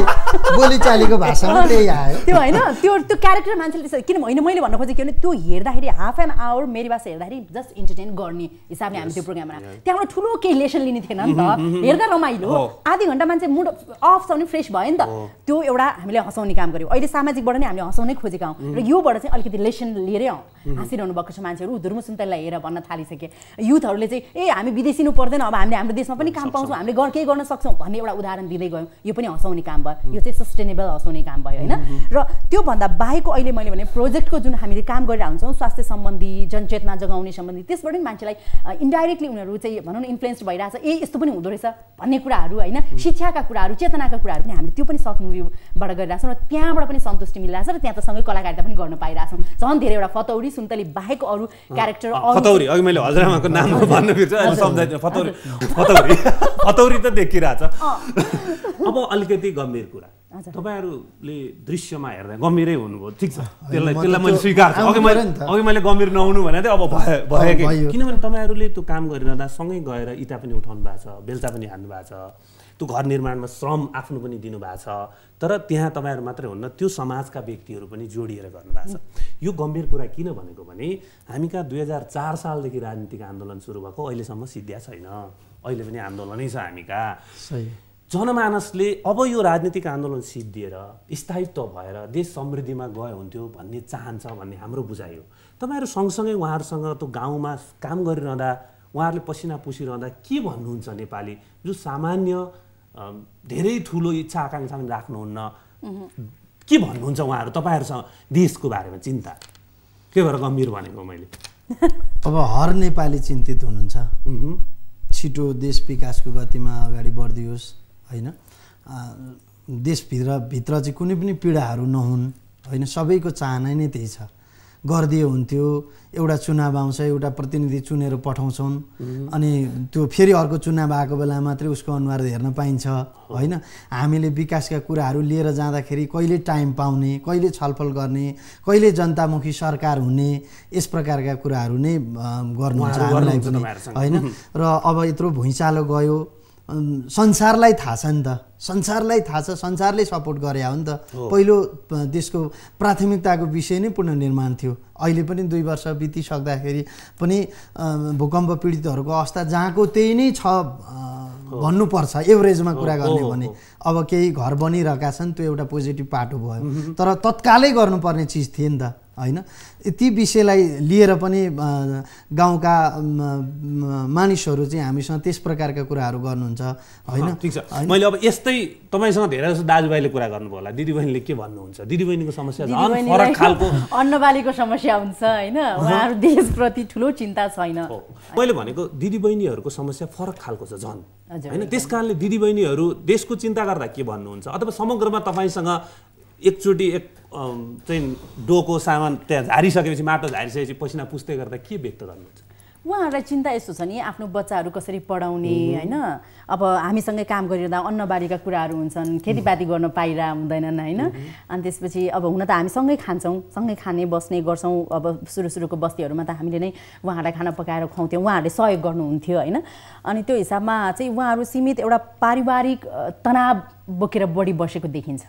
D: बोलीचालीको भाषामा त्यही आयो
C: त्यो होइन त्यो क्यारेक्टर मान्छेले किन होइन मैले भन्न खोजेको के भने त्यो हेर्दाखेरि हाफ एन आवर मेरी भाषा हेर्दाखेरि जस्ट इन्टरटेन गर्ने हिसाबले हामी त्यो प्रोग्राम बनायौँ त्यहाँबाट ठुलो केही लेसन लिने थिएन नि त हेर्दा रमाइलो आधी घन्टा मान्छे मुड अफ छ भने फ्रेस भयो नि त त्यो एउटा हामीले हँसाउने काम गर्यौँ अहिले सामाजिकबाट नै हामीले हँसाउनै खोजेका हौँ र योबाट चाहिँ अलिकति लेसन लिएरै हाँसिरहनु भएको छ मान्छेहरू ध्रुव सुन्तलीलाई हेर भन्न थालिसके युथहरूले चाहिँ ए हामी विदेशिनु पर्दैन अब हामीले हाम्रो देशमा पनि काम पाउँछौँ हामीले केही गर्न सक्छौँ भन्ने एउटा उदाहरण दिँदै गयौँ यो पनि हँसाउने काम भयो यो चाहिँ सस्टेनेबल हँसाउने काम भयो होइन र त्योभन्दा बाहेकको अहिले मैले भने प्रोजेक्टको जुन हामीले काम गरिरहेको हुन्छौँ स्वास्थ्य सम्बन्धी जनचेतना जगाउने सम्बन्धी त्यसबाट पनि मान्छेलाई इन्डाइरेक्टली उनीहरू चाहिँ भनौँ न इन्फ्लुएन्स भइरहेछ ए यस्तो पनि हुँदो रहेछ भन्ने कुराहरू होइन शिक्षाका कुराहरू चेतनाका कुराहरू पनि हामीले त्यो पनि सर्ट मुभीबाट गरिरहेछौँ र त्यहाँबाट पनि सन्तुष्टि मिलिरहेछ र त्यहाँ त सँगै कलाकारिता पनि गर्न पाइरहेछौँ झन् धेरै एउटा फतौरी सुन्तली बाहेक अरू क्यारेक्टर
A: फतौरी अघि मैले हजुरआमाको नाम भन्न बिर्सेँ सम्झाइ फतौरी फतौरी फतौरी त देखिरहेछ अब अलिकति गम्भीर कुरा तपाईहरुले दृश्यमा हेर्दा गम्भीरै हुनुभयो ठीक छ त्यसलाई मैले स्वीकार अघि मैले गम्भीर नहुनु भने चाहिँ अब भयो के किनभने तपाईहरुले त्यो काम गरिरहँदा सँगै गएर इटा पनि उठाउनु भएको छ बेल्चा पनि हान्नु भएको छ त्यो घर निर्माणमा श्रम आफ्नो पनि दिनु भएको छ तर त्यहाँ तपाईहरु मात्रै हुन्न त्यो समाजका व्यक्तिहरू पनि जोडिएर गर्नु भएको छ यो गम्भीर कुरा किन भनेको भने हामी कहाँ 2004 सालदेखि राजनीतिक आन्दोलन सुरु भएको अहिलेसम्म सिद्ध्या छैन अहिले पनि आन्दोलनै छ हामी कहाँ सही जनमानसले अब यो राजनीतिक आन्दोलन सिद्धिएर स्थायित्व भएर देश समृद्धिमा गए हुन्थ्यो भन्ने चाहन्छ भन्ने हाम्रो बुझाइ हो तपाईहरु सँगसँगै उहाँहरुसँग त्यो गाउँमा काम गरिरहँदा उहाँहरुले पसिना पुसिरहँदा के भन्नुहुन्छ नेपाली जो सामान्य धेरै ठुलो इच्छा आकांक्षा पनि राख्नुहुन्न के भन्नुहुन्छ उहाँहरु तपाईहरुसँग देशको बारेमा चिन्ता के भएर गम्भीर भनेको मैले
D: अब हर नेपाली चिन्तित हुनुहुन्छ छिटो देश विकासको गतिमा अगाडि बढ्दियोस् हैन देशभित्र चाहिँ कुनै पनि पीडाहरू नहुन् हैन सबैको चाहना नै त्यही छ गर्दिए हुन्थ्यो एउटा चुनाव आउँछ एउटा प्रतिनिधि चुनेर पठाउँछौँ अनि त्यो फेरि अर्को चुनाव आएको बेला मात्रै उसको अनुहार हेर्न पाइन्छ हैन हामीले विकासका कुराहरू लिएर जाँदाखेरि कहिले टाइम पाउने कहिले छलफल गर्ने कहिले जनतामुखी सरकार हुने यस प्रकारका कुराहरू नै गर्नुहुन्छ हामीलाई पनि हैन र अब यत्रो भुइँचालो गयो संसारलाई थाहा छ नि त संसारलाई थाहा छ संसारले सपोर्ट गरे हो नि त पहिलो देशको प्राथमिकताको विषय नै पुनर्निर्माण थियो अहिले पनि 2 वर्ष बितिसक्दाखेरि पनि भूकम्प पीडितहरूको अवस्था जहाँको त्यही नै छ भन्नुपर्छ एभरेजमा कुरा गर्ने भने अब केही घर बनिरहेका छन् त्यो एउटा पोजिटिभ पाटो भयो तर तत्कालै गर्नुपर्ने चिज थियो नि त हैन ती विषयलाई लिएर पनि गाउँका मानिसहरू चाहिँ हामीसँग त्यस प्रकारका कुराहरू गर्नुहुन्छ हैन
A: ठीक छ मैले अब यस्तै तपाईसँग धेरै जस्तो दाजुभाइले कुरा गर्नुभयो होला दिदीबहिनीले के भन्नुहुन्छ दिदीबहिनीको समस्या झन् फरक खालको
C: अन्नबालीको समस्या हुन्छ हैन उहाँहरु देशप्रति ठुलो चिन्ता छैन
A: मैले भनेको दिदीबहिनीहरुको समस्या फरक खालको छ झन् हैन त्यसकारणले दिदीबहिनीहरु देशको चिन्ता गर्दा के भन्नुहुन्छ अथवा समग्रमा तपाईसँग एकचोटी चाहिँ डोको सामान त्यहाँ झारिसकेपछि माटो झारिसकेपछि पसिना पुस्दै गर्दा के व्यक्त गर्नुहुन्छ
C: उहाँहरूलाई चिन्ता यस्तो छ नि आफ्नो बच्चाहरू कसरी पढाउने हैन अब हामीसँगै काम गरिरहँदा अन्नबालीका कुराहरू हुन्छन् खेतीपाती गर्न पाइरा हुँदैनन् हैन अनि त्यसपछि अब हुन त हामी सँगै खान्छौँ सँगै खाने बस्ने गर्छौँ अब सुरुको बस्तीहरूमा त हामीले नै उहाँहरूलाई खाना पकाएर खुवाउँथ्यौँ उहाँहरूले सहयोग गर्नुहुन्थ्यो हैन अनि त्यो हिसाबमा चाहिँ उहाँहरू सीमित एउटा पारिवारिक तनाव बोकेर बढी बसेको देखिन्छ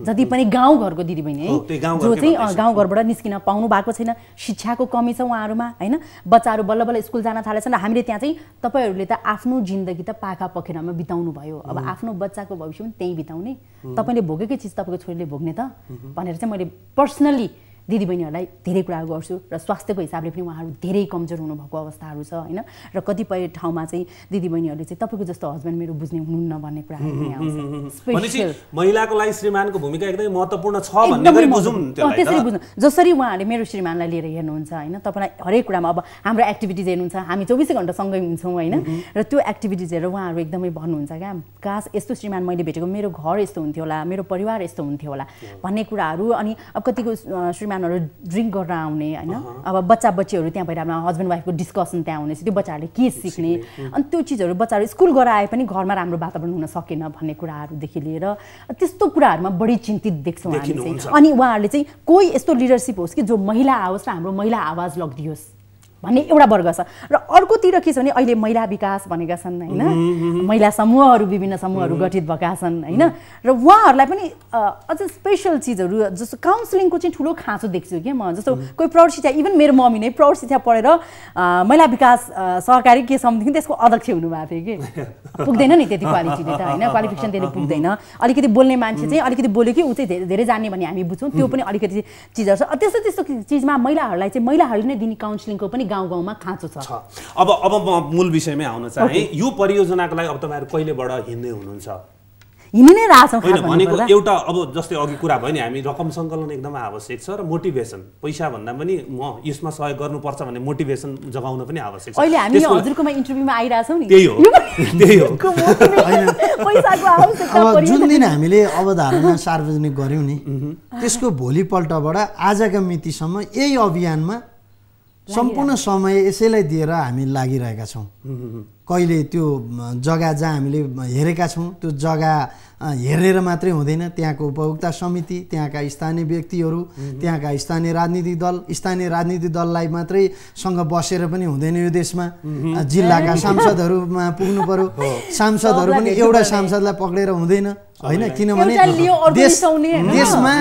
C: जति पनि गाउँघरको दिदीबहिनी है जो चाहिँ गाउँघरबाट निस्किन पाउनु भएको छैन शिक्षाको कमी छ उहाँहरूमा हैन बच्चाहरू बल्ल बल्ल स्कुल जान थालेछन् र हामीले त्यहाँ चाहिँ तपाईहरूले त आफ्नो जिन्दगी त पाखा पखेरामा बिताउनु भयो अब आफ्नो बच्चाको भविष्य पनि त्यही बिताउने तपाईले भोगेकै चिज तपाईको छोरीले भोग्ने त भनेर चाहिँ मैले पर्सनली दिदीबहिनीहरूलाई धेरै कुरा गर्छु र स्वास्थ्यको हिसाबले पनि उहाँहरू धेरै कमजोर हुनुभएको अवस्थाहरू छ होइन र कतिपय ठाउँमा चाहिँ दिदीबहिनीहरूले चाहिँ तपाईँको जस्तो हस्बेन्ड मेरो बुझ्ने हुनुहुन्न भन्ने कुराहरू पनि आउँछ।
A: महिलाको लागि श्रीमानको भूमिका एकदमै महत्त्वपूर्ण छ भन्ने गरी बुझौँ त्यसलाई।
C: त्यसरी बुझ्नु जसरी उहाँहरूले मेरो श्रीमानलाई लिएर हेर्नुहुन्छ होइन तपाईँलाई हरेक कुरामा अब हाम्रो एक्टिभिटिज हेर्नुहुन्छ हामी 24 घण्टा सँगै हुन्छौँ होइन र त्यो एक्टिभिटिज हेरेर उहाँहरू एकदमै भन्नुहुन्छ क्या काश यस्तो श्रीमान मैले भेटेको मेरो घर यस्तो हुन्थ्यो होला मेरो परिवार यस्तो हुन्थ्यो होला भन्ने कुराहरू। अनि अब कतिको श्रीमानहरू ड्रिङ्क गरेर आउने होइन अब बच्चा बच्चीहरू त्यहाँ भइरहेको हस्बेन्ड वाइफको डिस्कसन त्यहाँ हुने त्यो बच्चाहरूले के सिक्ने अनि त्यो चिजहरू बच्चाहरू स्कुल गएर आए पनि घरमा राम्रो वातावरण हुन सकेन भन्ने कुराहरूदेखि लिएर त्यस्तो कुराहरूमा बढी चिन्तित देख्छौँ हामी चाहिँ। अनि उहाँहरूले चाहिँ कोही यस्तो लिडरसिप होस् कि जो महिला आओस् र हाम्रो महिला आवाज लगिदियोस् भन्ने एउटा वर्ग छ र अर्कोतिर के छ भने अहिले महिला विकास भनेका छन् होइन महिला समूहहरू विभिन्न समूहहरू गठित भएका छन् होइन र उहाँहरूलाई पनि अझ स्पेसल चिजहरू जस्तो काउन्सिलिङको चाहिँ ठुलो खाँचो देख्छु क्या म। जस्तो कोही प्रौढ शिक्षा इभन मेरो मम्मी नै प्रौढ शिक्षा पढेर महिला विकास सहकारी के समथिङ त्यसको अध्यक्ष हुनुभएको थियो कि पुग्दैन नि त्यति क्वालिटीले त होइन क्वालिफिकेसन त्यसले पुग्दैन। अलिकति बोल्ने मान्छे चाहिँ अलिकति बोल्यो कि ऊ चाहिँ धेरै जान्ने भन्ने हामी बुझ्छौँ त्यो पनि अलिकति चिजहरू छ। त्यस्तो त्यस्तो चिजमा महिलाहरूलाई चाहिँ महिलाहरूले नै दिने काउन्सिलिङको पनि गाउँमा खाँचो छ।
A: अब म मूल विषयमै आउन चाहे यो परियोजनाको लागि अब तपाईहरु कहिलेबाट हिँड्दै हुनुहुन्छ?
C: हिँड्नै नै रहेछौँ
A: हैन भनेको एउटा अब जस्तै अघि कुरा भयो नि हामी रकम सङ्कलन एकदमै आवश्यक छ र मोटिभेसन पैसा भन्दा पनि म यसमा सहयोग गर्नुपर्छ भन्ने मोटिभेसन जगाउन पनि आवश्यक छ।
C: अहिले हामी हजुरकोमा इन्टरभ्युमा आइराछौँ नि
A: त्यही हो
C: पैसाको आवश्यकता
D: अब जुन दिन हामीले अवधारणा सार्वजनिक गर्यौं नि त्यसको भोलिपल्टबाट आजका मितिसम्म यही अभियानमा सम्पूर्ण समय यसैलाई दिएर हामी लागिरहेका छौँ। कहिले त्यो जग्गा जहाँ हामीले हेरेका छौँ त्यो जग्गा हेरेर मात्रै हुँदैन, त्यहाँको उपभोक्ता समिति, त्यहाँका स्थानीय व्यक्तिहरू, त्यहाँका स्थानीय राजनीतिक दललाई मात्रै सँग बसेर पनि हुँदैन यो देशमा। जिल्लाका सांसदहरूमा पुग्नु पर्यो, सांसदहरू पनि एउटा सांसदलाई पक्रेर हुँदैन होइन, किनभने देशमा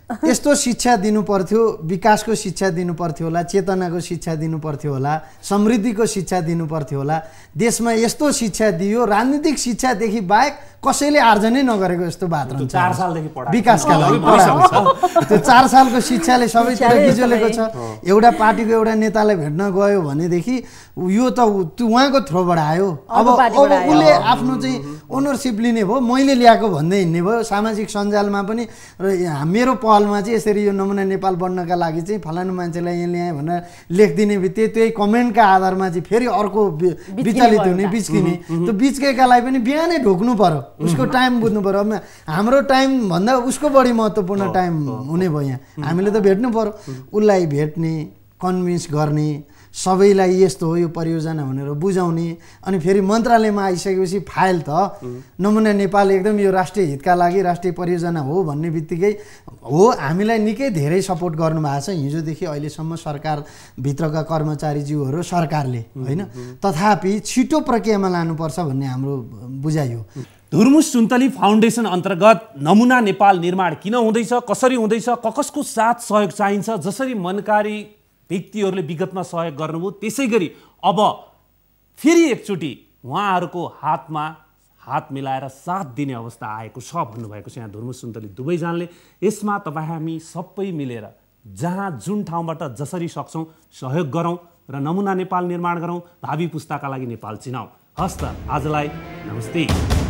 D: यस्तो शिक्षा दिनु पर्थ्यो, विकासको शिक्षा दिनु पर्थ्यो होला, चेतनाको शिक्षा दिनु पर्थ्यो होला, समृद्धिको शिक्षा दिनु पर्थ्यो होला। देशमा यस्तो शिक्षा दियो राजनीतिक शिक्षादेखि बाहेक कसैले आर्जनै नगरेको यस्तो बात रहन्छ।
A: 4 सालदेखि
D: विकासका लागि त्यो 4 सालको शिक्षाले सबैतिर बिजुलेको छ। एउटा पार्टीको एउटा नेतालाई भेट्न गयो भनेदेखि यो त उहाँको थ्रोबाट आयो, अब उसले आफ्नो चाहिँ ओनरसिप लिने भयो, मैले ल्याएको भन्दै हिँड्ने भयो। सामाजिक सञ्जालमा पनि मेरो पहलमा चाहिँ यसरी यो नमुना नेपाल बन्नका लागि चाहिँ फलानु मान्छेलाई यहाँ ल्याएँ भनेर लेखिदिने बित्तिकै त्यही कमेन्टका आधारमा चाहिँ फेरि अर्को विचलित हुने, बिच्किने। त्यो बिच्केकालाई पनि बिहानै ढोक्नु पर्यो, उसको टाइम बुझ्नु पर्यो। अब हाम्रो टाइम भन्दा उसको बढी महत्त्वपूर्ण टाइम हुने भयो यहाँ। हामीले त भेट्नु पर्यो, उसलाई भेट्ने, कन्भिन्स गर्ने, सबैलाई यस्तो हो यो परियोजना भनेर बुझाउने। अनि फेरि मन्त्रालयमा आइसकेपछि फाइल त नमुना नेपाल एकदम यो राष्ट्रिय हितका लागि राष्ट्रिय परियोजना हो भन्ने बित्तिकै हो। हामीलाई निकै धेरै सपोर्ट गर्नुभएको छ हिजोदेखि अहिलेसम्म सरकारभित्रका कर्मचारीज्यूहरू, सरकारले होइन। तथापि छिटो प्रक्रियामा लानुपर्छ भन्ने हाम्रो बुझाइ हो।
A: धुर्मुस सुन्तली फाउन्डेसन अन्तर्गत नमुना नेपाल निर्माण किन हुँदैछ, कसरी हुँदैछ, कसको साथ सहयोग चाहिन्छ, जसरी मनकारी व्यक्तिहरूले विगतमा सहयोग गर्नुभयो त्यसै गरी अब फेरि एकचोटि उहाँहरूको हातमा हात मिलाएर साथ दिने अवस्था आएको छ भन्नुभएको छ यहाँ धुर्मुस सुन्तली दुवैजनाले। यसमा तपाईँ हामी सबै मिलेर जहाँ जुन ठाउँबाट जसरी सक्छौँ सहयोग गरौँ र नमुना नेपाल निर्माण गरौँ, भावी पुस्ताका लागि नेपाल चिनाऊ। हस्त आजलाई नमस्ते।